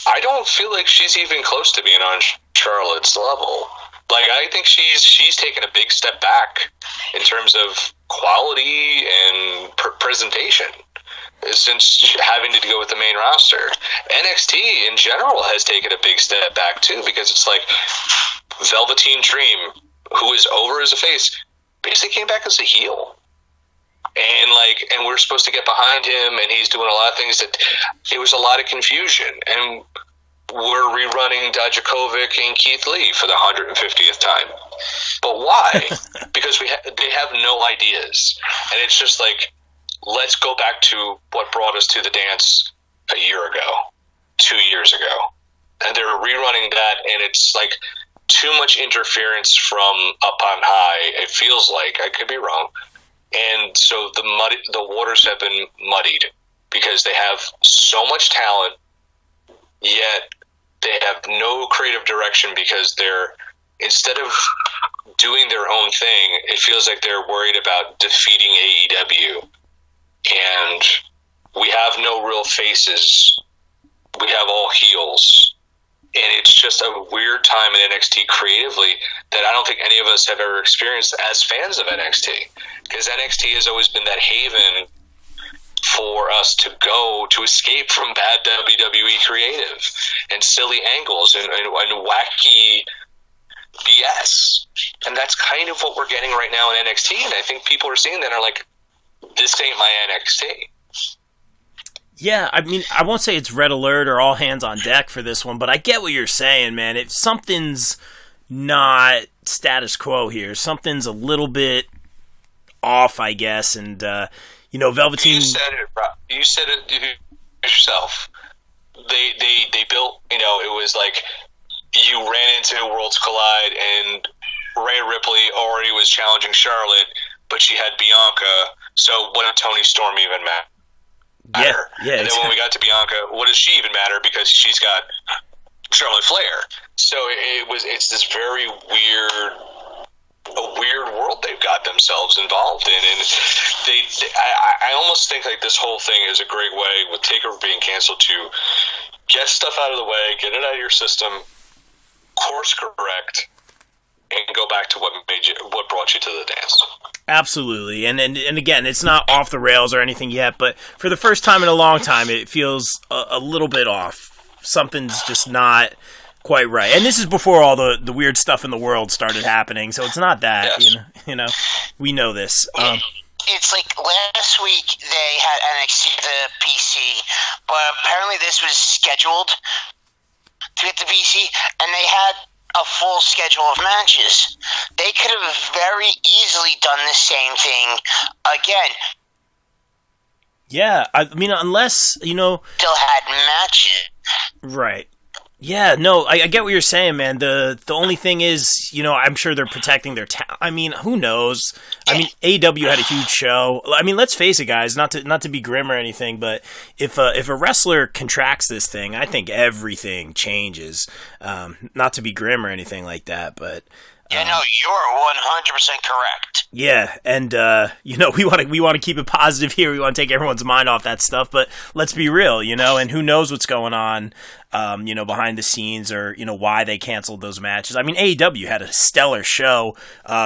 I don't feel like she's even close to being on Charlotte's level. I think she's taken a big step back in terms of quality and presentation since having to go with the main roster. NXT in general has taken a big step back too, because it's Velveteen Dream, who is over as a face, basically came back as a heel. And we're supposed to get behind him, and he's doing a lot of things that it was a lot of confusion. And we're rerunning Dijakovic and Keith Lee for the 150th time. But why? Because they have no ideas. And it's just like, let's go back to what brought us to the dance a year ago, 2 years ago. And they're rerunning that, and it's like too much interference from up on high. It feels like, I could be wrong. And so the waters have been muddied because they have so much talent, yet they have no creative direction because instead of doing their own thing, it feels like they're worried about defeating AEW. And we have no real faces. We have all heels. And it's just a weird time in NXT creatively that I don't think any of us have ever experienced as fans of NXT. Because NXT has always been that haven for us to go to escape from bad WWE creative and silly angles and wacky BS. And that's kind of what we're getting right now in NXT. And I think people are seeing that and are like, this ain't my NXT. Yeah, I mean, I won't say it's red alert or all hands on deck for this one, but I get what you're saying, man. If something's not status quo here, something's a little bit off, I guess, and, Velveteen... You said it yourself. They built, it was like you ran into Worlds Collide and Rhea Ripley already was challenging Charlotte, but she had Bianca, so what did Toni Storm even matter? Yeah, and then when we got to Bianca, what does she even matter because she's got Charlotte Flair? So it's this very weird world they've got themselves involved in, and I almost think like this whole thing is a great way with Taker being canceled to get stuff out of the way, get it out of your system, course correct, and go back to what brought you to the dance. Absolutely, and again, it's not off the rails or anything yet, but for the first time in a long time, it feels a little bit off. Something's just not quite right, and this is before all the weird stuff in the world started happening, so it's not that. Yes. We know this. It's like last week they had NXT the PC, but apparently this was scheduled to get the PC, and they had a full schedule of matches. They could have very easily done the same thing again. Yeah, I mean, unless, still had matches. Right. Yeah, no, I get what you're saying, man. The only thing is, I'm sure they're protecting their talent. I mean, who knows? I mean, AEW had a huge show. I mean, let's face it, guys, not to be grim or anything, but if a wrestler contracts this thing, I think everything changes. Not to be grim or anything like that, but yeah, no, you're 100% correct. Yeah, and we want to keep it positive here. We want to take everyone's mind off that stuff, but let's be real, and who knows what's going on, behind the scenes or why they canceled those matches. I mean, AEW had a stellar show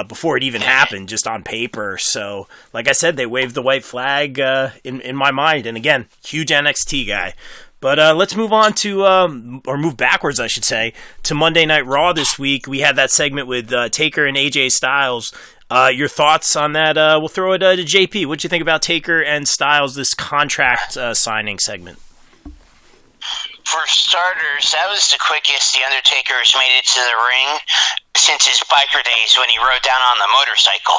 before it even happened, just on paper. So, like I said, they waved the white flag in my mind. And again, huge NXT guy. But let's move on to, or move backwards, I should say, to Monday Night Raw this week. We had that segment with Taker and AJ Styles. Your thoughts on that? We'll throw it to JP. What'd you think about Taker and Styles, this contract signing segment? For starters, that was the quickest The Undertaker's made it to the ring since his biker days when he rode down on the motorcycle.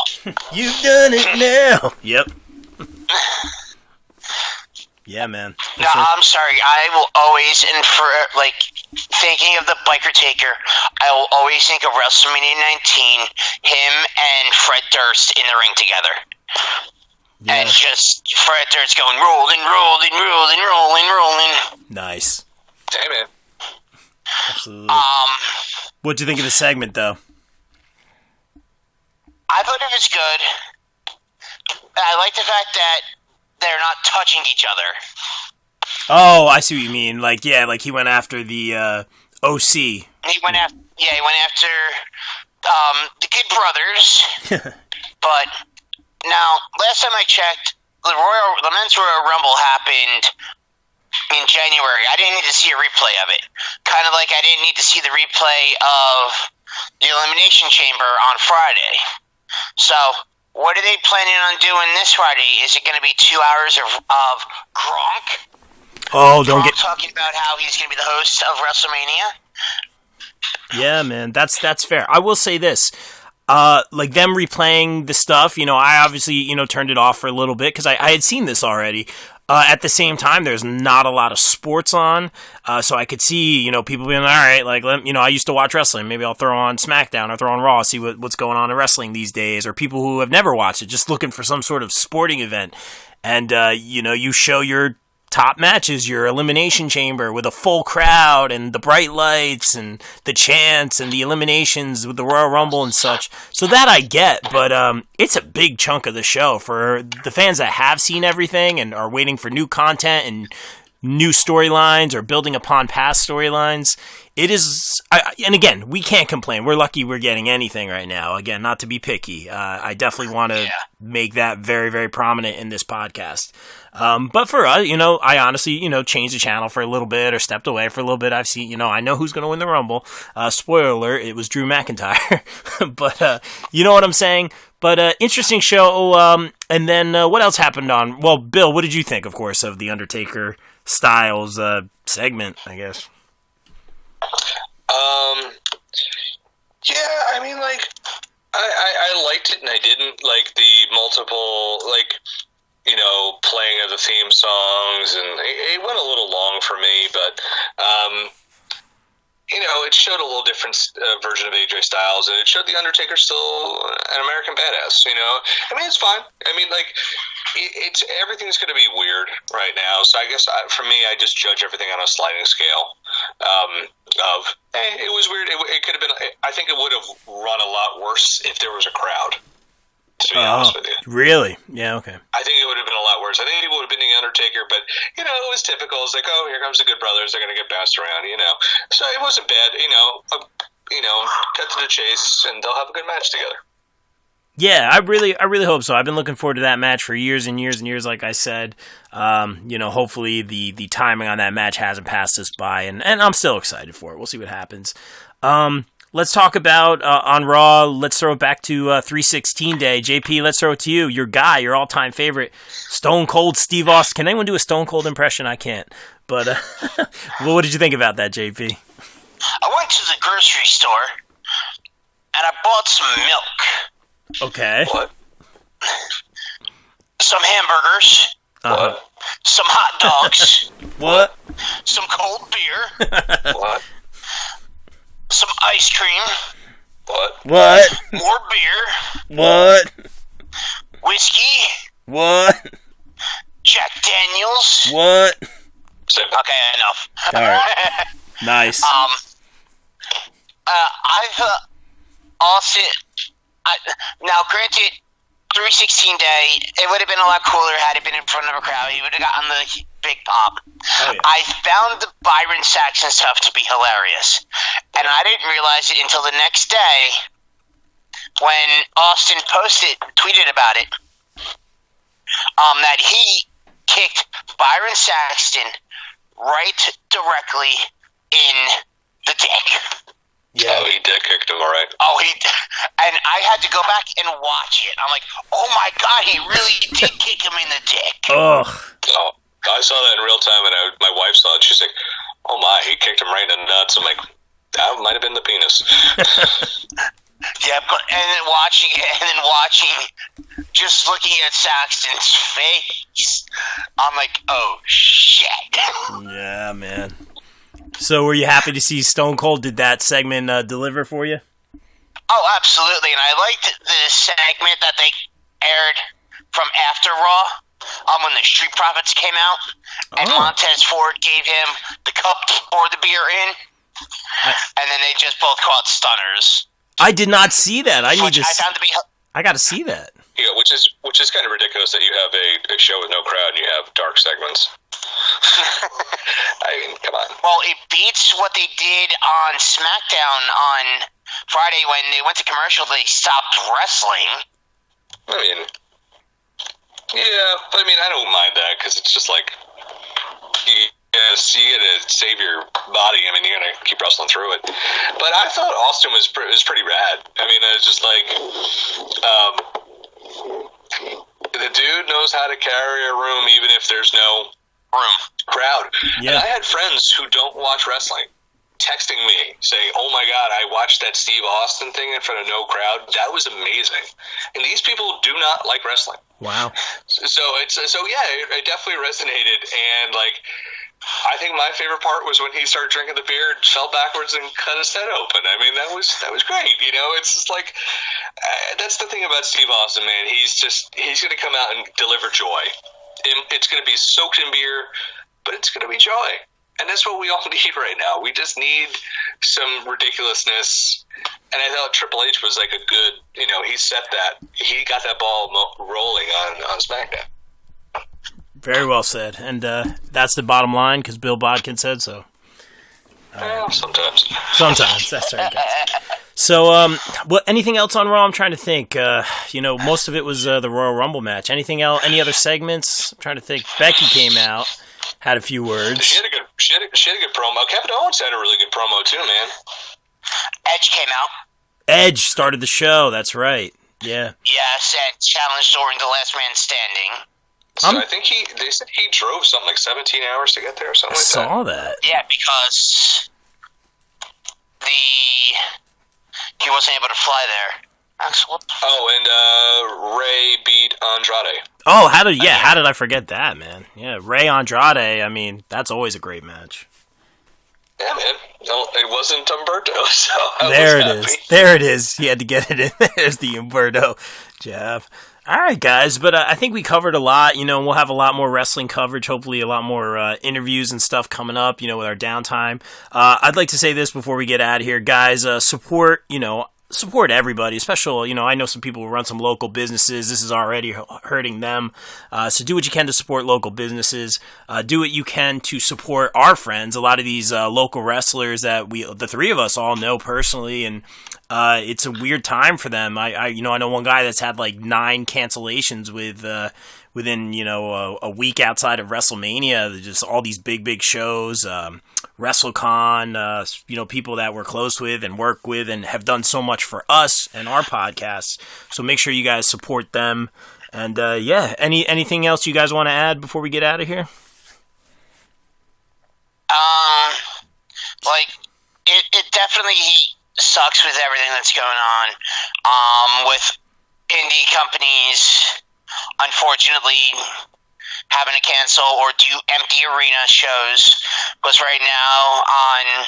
You've done it now. Yep. Yeah, man. No, I'm sorry. I will always, and for thinking of the Biker Taker, I will always think of WrestleMania 19, him and Fred Durst in the ring together. Yeah. And just Fred Durst going rolling. Nice. Hey, man. Absolutely. What'd you think of the segment, though? I thought it was good. I like the fact that they're not touching each other. Oh, I see what you mean. He went after the OC. He went after the Good Brothers. But now, last time I checked, the Men's Royal Rumble happened in January. I didn't need to see a replay of it. Kind of like I didn't need to see the replay of the Elimination Chamber on Friday. So, what are they planning on doing this Friday? Is it going to be 2 hours of Gronk? Oh, talking about how he's going to be the host of WrestleMania. Yeah, man, that's fair. I will say this. Like them replaying the stuff, I obviously, turned it off for a little bit because I had seen this already. At the same time, there's not a lot of sports on, so I could see, people being, all right, like, I used to watch wrestling. Maybe I'll throw on SmackDown or throw on Raw, see what's going on in wrestling these days, or people who have never watched it, just looking for some sort of sporting event. And, you show your top matches, your Elimination Chamber with a full crowd and the bright lights and the chants and the eliminations with the Royal Rumble and such. So that I get, but it's a big chunk of the show for the fans that have seen everything and are waiting for new content and new storylines or building upon past storylines. It is, and again, we can't complain. We're lucky we're getting anything right now. Again, not to be picky. I definitely want to make that very, very prominent in this podcast. But for us, I honestly, changed the channel for a little bit or stepped away for a little bit. I've seen, I know who's going to win the Rumble. Spoiler alert, it was Drew McIntyre. But, you know what I'm saying? But, interesting show. And then, what else happened on, well, Bill, what did you think, of course, of the Undertaker Styles, segment, I guess? Yeah, I mean, like, I liked it and I didn't like the multiple, like, playing of the theme songs, and it went a little long for me, but, it showed a little different version of AJ Styles, and it showed the Undertaker still an American badass, I mean, it's fine. I mean, like, it's everything's going to be weird right now, so I guess for me, I just judge everything on a sliding scale it was weird. It could have been, I think it would have run a lot worse if there was a crowd, to be honest with you. Really? Yeah, okay. I think it would have been a lot worse. I think it would have been The Undertaker, but, it was typical. It's like, oh, here comes the Good Brothers. They're going to get bounced around, So it wasn't bad, cut to the chase, and they'll have a good match together. Yeah, I really hope so. I've been looking forward to that match for years and years and years, like I said. Hopefully the timing on that match hasn't passed us by, and I'm still excited for it. We'll see what happens. Let's talk about on Raw. Let's throw it back to 316 Day. JP, let's throw it to you. Your guy, your all-time favorite, Stone Cold Steve Austin. Can anyone do a Stone Cold impression? I can't. But well, what did you think about that, JP? I went to the grocery store and I bought some milk. Okay. What? Some hamburgers. What? Some hot dogs. What? Some cold beer. What? Some ice cream. What? More beer. What? Whiskey. What? Jack Daniels. What? Okay, enough. All right. Nice. I've also... now, granted, 316 Day, it would have been a lot cooler had it been in front of a crowd. He would have gotten the big pop. Oh, yeah. I found the Byron Saxon stuff to be hilarious. And I didn't realize it until the next day when Austin tweeted about it, that he kicked Byron Saxton right directly in the dick. Yeah, he did kick him, all right. And I had to go back and watch it. I'm like, oh my god, he really did kick him in the dick. Ugh. Oh, I saw that in real time, and my wife saw it. She's like, oh my, he kicked him right in the nuts. I'm like, that might have been the penis. Yeah, and then watching, just looking at Saxton's face, I'm like, oh shit. Yeah, man. So were you happy to see Stone Cold did that segment deliver for you? Oh, absolutely. And I liked the segment that they aired from after Raw, when the Street Profits came out, and Montez Ford gave him the cup to pour the beer in, and then they just both caught stunners. I did not see that. I found to be... I got to see that. Yeah, which is kind of ridiculous that you have a show with no crowd and you have dark segments. I mean, come on. Well, it beats what they did on SmackDown on Friday when they went to commercial. They stopped wrestling. I mean, yeah, but I mean, I don't mind that because it's just like, you gotta save your body. I mean, you're gonna keep wrestling through it. But I thought Austin was pretty rad. I mean, it was just like, the dude knows how to carry a room, even if there's no room. Crowd. Yeah. And I had friends who don't watch wrestling texting me saying, "Oh my God, I watched that Steve Austin thing in front of no crowd. That was amazing." And these people do not like wrestling. Wow. So it definitely resonated. And like, I think my favorite part was when he started drinking the beer, fell backwards, and cut his head open. I mean, that was great. You know, it's just like that's the thing about Steve Austin, man. He's going to come out and deliver joy. It's going to be soaked in beer, but it's going to be joy. And that's what we all need right now. We just need some ridiculousness. And I thought Triple H was like a good, you know, he got that ball rolling on SmackDown. Very well said. And that's the bottom line because Bill Bodkin said so. Sometimes. That's right, guys. So, anything else on Raw? I'm trying to think. Most of it was the Royal Rumble match. Anything else? Any other segments? I'm trying to think. Becky came out, had a few words. She had a good promo. Kevin Owens had a really good promo too, man. Edge came out. Edge started the show. That's right. Yeah. Yes, and challenged during the Last Man Standing. So I think they said he drove something like 17 hours to get there or something like that. I saw that. Yeah, because he wasn't able to fly there. Oh, and Ray beat Andrade. Oh, how did I forget that, man? Yeah, Ray Andrade, I mean, that's always a great match. Yeah, man. No, it wasn't Umberto, so There it is. He had to get it in. There's the Umberto jab. All right, guys, but I think we covered a lot, and we'll have a lot more wrestling coverage, hopefully a lot more interviews and stuff coming up, with our downtime. I'd like to say this before we get out of here, guys, support everybody, especially, I know some people who run some local businesses. This is already hurting them. So do what you can to support local businesses. Do what you can to support our friends. A lot of these local wrestlers that the three of us all know personally, and it's a weird time for them. I know one guy that's had like 9 cancellations within a week outside of WrestleMania. Just all these big shows, WrestleCon, people that we're close with and work with and have done so much for us and our podcasts. So make sure you guys support them. And anything else you guys want to add before we get out of here? It definitely sucks with everything that's going on. With indie companies, unfortunately, having to cancel or do empty arena shows. Because right now on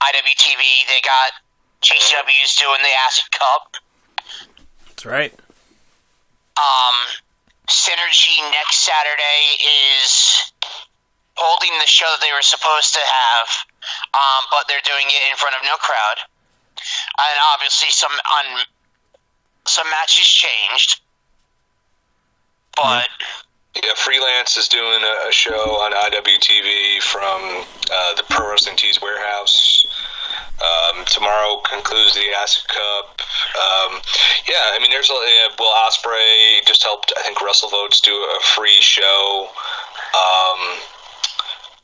IWTV, they got GCW's doing the Acid Cup. That's right. Synergy next Saturday is holding the show that they were supposed to have, but they're doing it in front of no crowd. And obviously some matches changed, but yeah, Freelance is doing a show on IWTV from the Pro Wrestling Tees warehouse. Tomorrow concludes the Acid Cup. There's Will Ospreay just helped, I think, WrestleVotes do a free show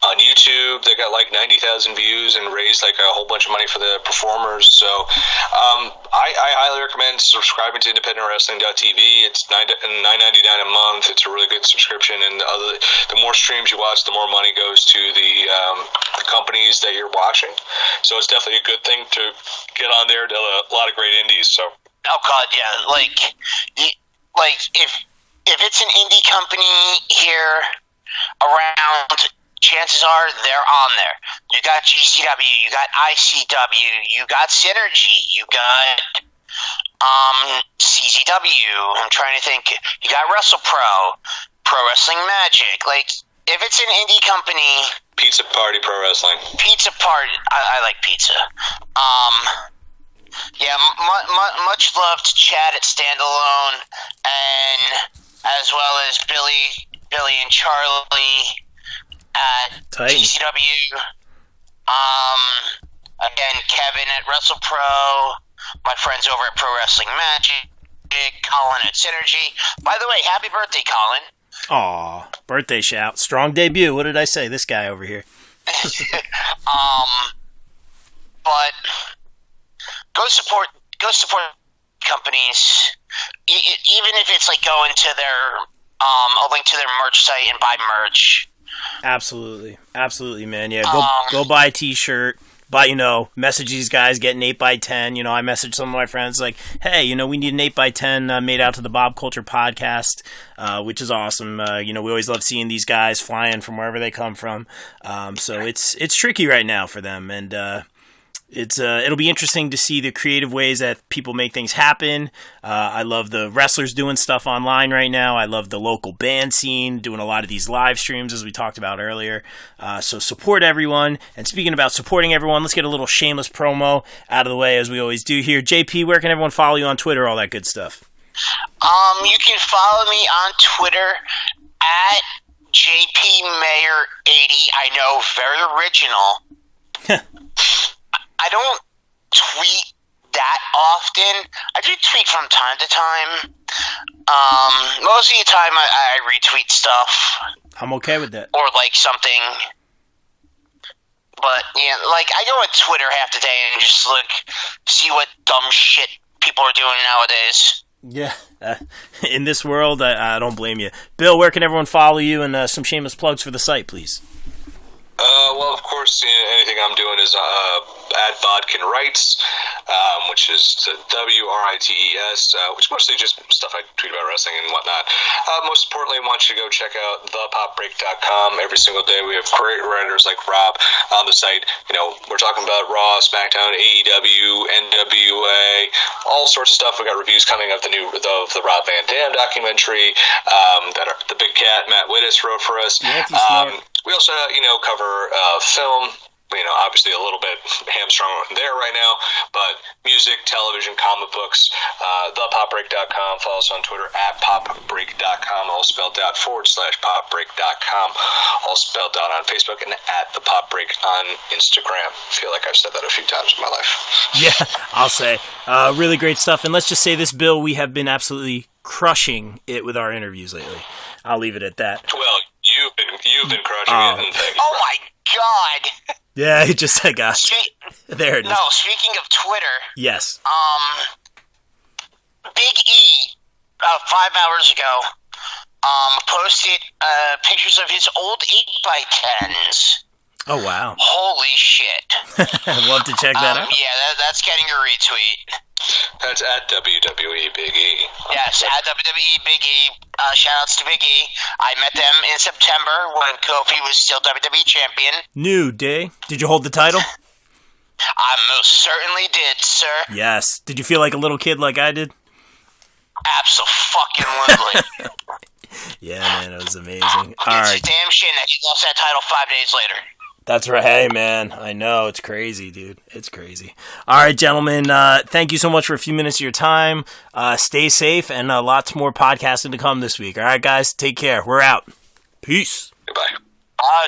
on YouTube. They got like 90,000 views and raised like a whole bunch of money for the performers. So I highly recommend subscribing to IndependentWrestling.tv. It's $9.99 a month. It's a really good subscription, and the more streams you watch, the more money goes to the companies that you're watching. So it's definitely a good thing to get on there. A lot of great indies. So. Oh God, yeah. Like if it's an indie company here around, chances are they're on there. You got GCW, you got ICW, you got Synergy, you got CZW. I'm trying to think. You got WrestlePro, Pro Wrestling Magic. Like, if it's an indie company, Pizza Party Pro Wrestling. Pizza Party. I like pizza. Much love to Chad at Standalone, and as well as Billy and Charlie at Titan. GCW. Again, Kevin at WrestlePro. My friends over at Pro Wrestling Magic. Colin at Synergy. By the way, happy birthday, Colin. Aw, birthday shout. Strong debut. What did I say? This guy over here. But go support companies, even if it's like going to their a link to their merch site and buy merch. Absolutely, man. Yeah, go buy a T-shirt. But, message these guys, get an 8x10. I message some of my friends like, hey, we need an 8x10 made out to the Bob Culture podcast, which is awesome. We always love seeing these guys flying from wherever they come from. So it's tricky right now for them. And it'll be interesting to see the creative ways that people make things happen. I love the wrestlers doing stuff online right now. I love the local band scene doing a lot of these live streams, as we talked about earlier. So support everyone. And speaking about supporting everyone, let's get a little shameless promo out of the way, as we always do here. JP, where can everyone follow you on Twitter? All that good stuff. You can follow me on Twitter at JPMayor80. I know, very original. I don't tweet that often. I do tweet from time to time. Most of the time I retweet stuff. I'm okay with that. Or something. But yeah, I go on Twitter half the day and just see what dumb shit people are doing nowadays. Yeah. In this world, I don't blame you. Bill, where can everyone follow you, and some shameless plugs for the site, please? Well, of course, anything I'm doing is at Bodkin Writes, which is WRITES, which is mostly just stuff I tweet about wrestling and whatnot. Most importantly, I want you to go check out thepopbreak.com. Every single day we have great writers like Rob on the site. We're talking about Raw, SmackDown, AEW, NWA, all sorts of stuff. We got reviews coming of the Rob Van Dam documentary that the big cat Matt Wittes wrote for us. We also, cover film. Obviously a little bit hamstrung there right now, but music, television, comic books, thepopbreak.com. Follow us on Twitter at popbreak.com, all spelled out, /popbreak.com, all spelled out on Facebook, and at the Pop Break on Instagram. I feel like I've said that a few times in my life. Yeah, I'll say. Really great stuff. And let's just say this, Bill, we have been absolutely crushing it with our interviews lately. I'll leave it at that. Well, you've been crushing it, and thank you. Oh my God! Yeah, he just got there. It is. No, speaking of Twitter. Yes. Big E, 5 hours ago, posted pictures of his old 8x10s. Oh wow! Holy shit! I'd love to check that out. Yeah, that's getting a retweet. That's at WWE Big E. Yes, at WWE Big E. Shoutouts to Big E. I met them in September when Kofi was still WWE champion. New day. Did you hold the title? I most certainly did, sir. Yes. Did you feel like a little kid like I did? Absolutely. Yeah, man, it was amazing. All right. It's a damn shame that he lost that title 5 days later. That's right. Hey, man. I know. It's crazy, dude. It's crazy. All right, gentlemen. Thank you so much for a few minutes of your time. Stay safe, and lots more podcasting to come this week. All right, guys. Take care. We're out. Peace. Goodbye. Bye.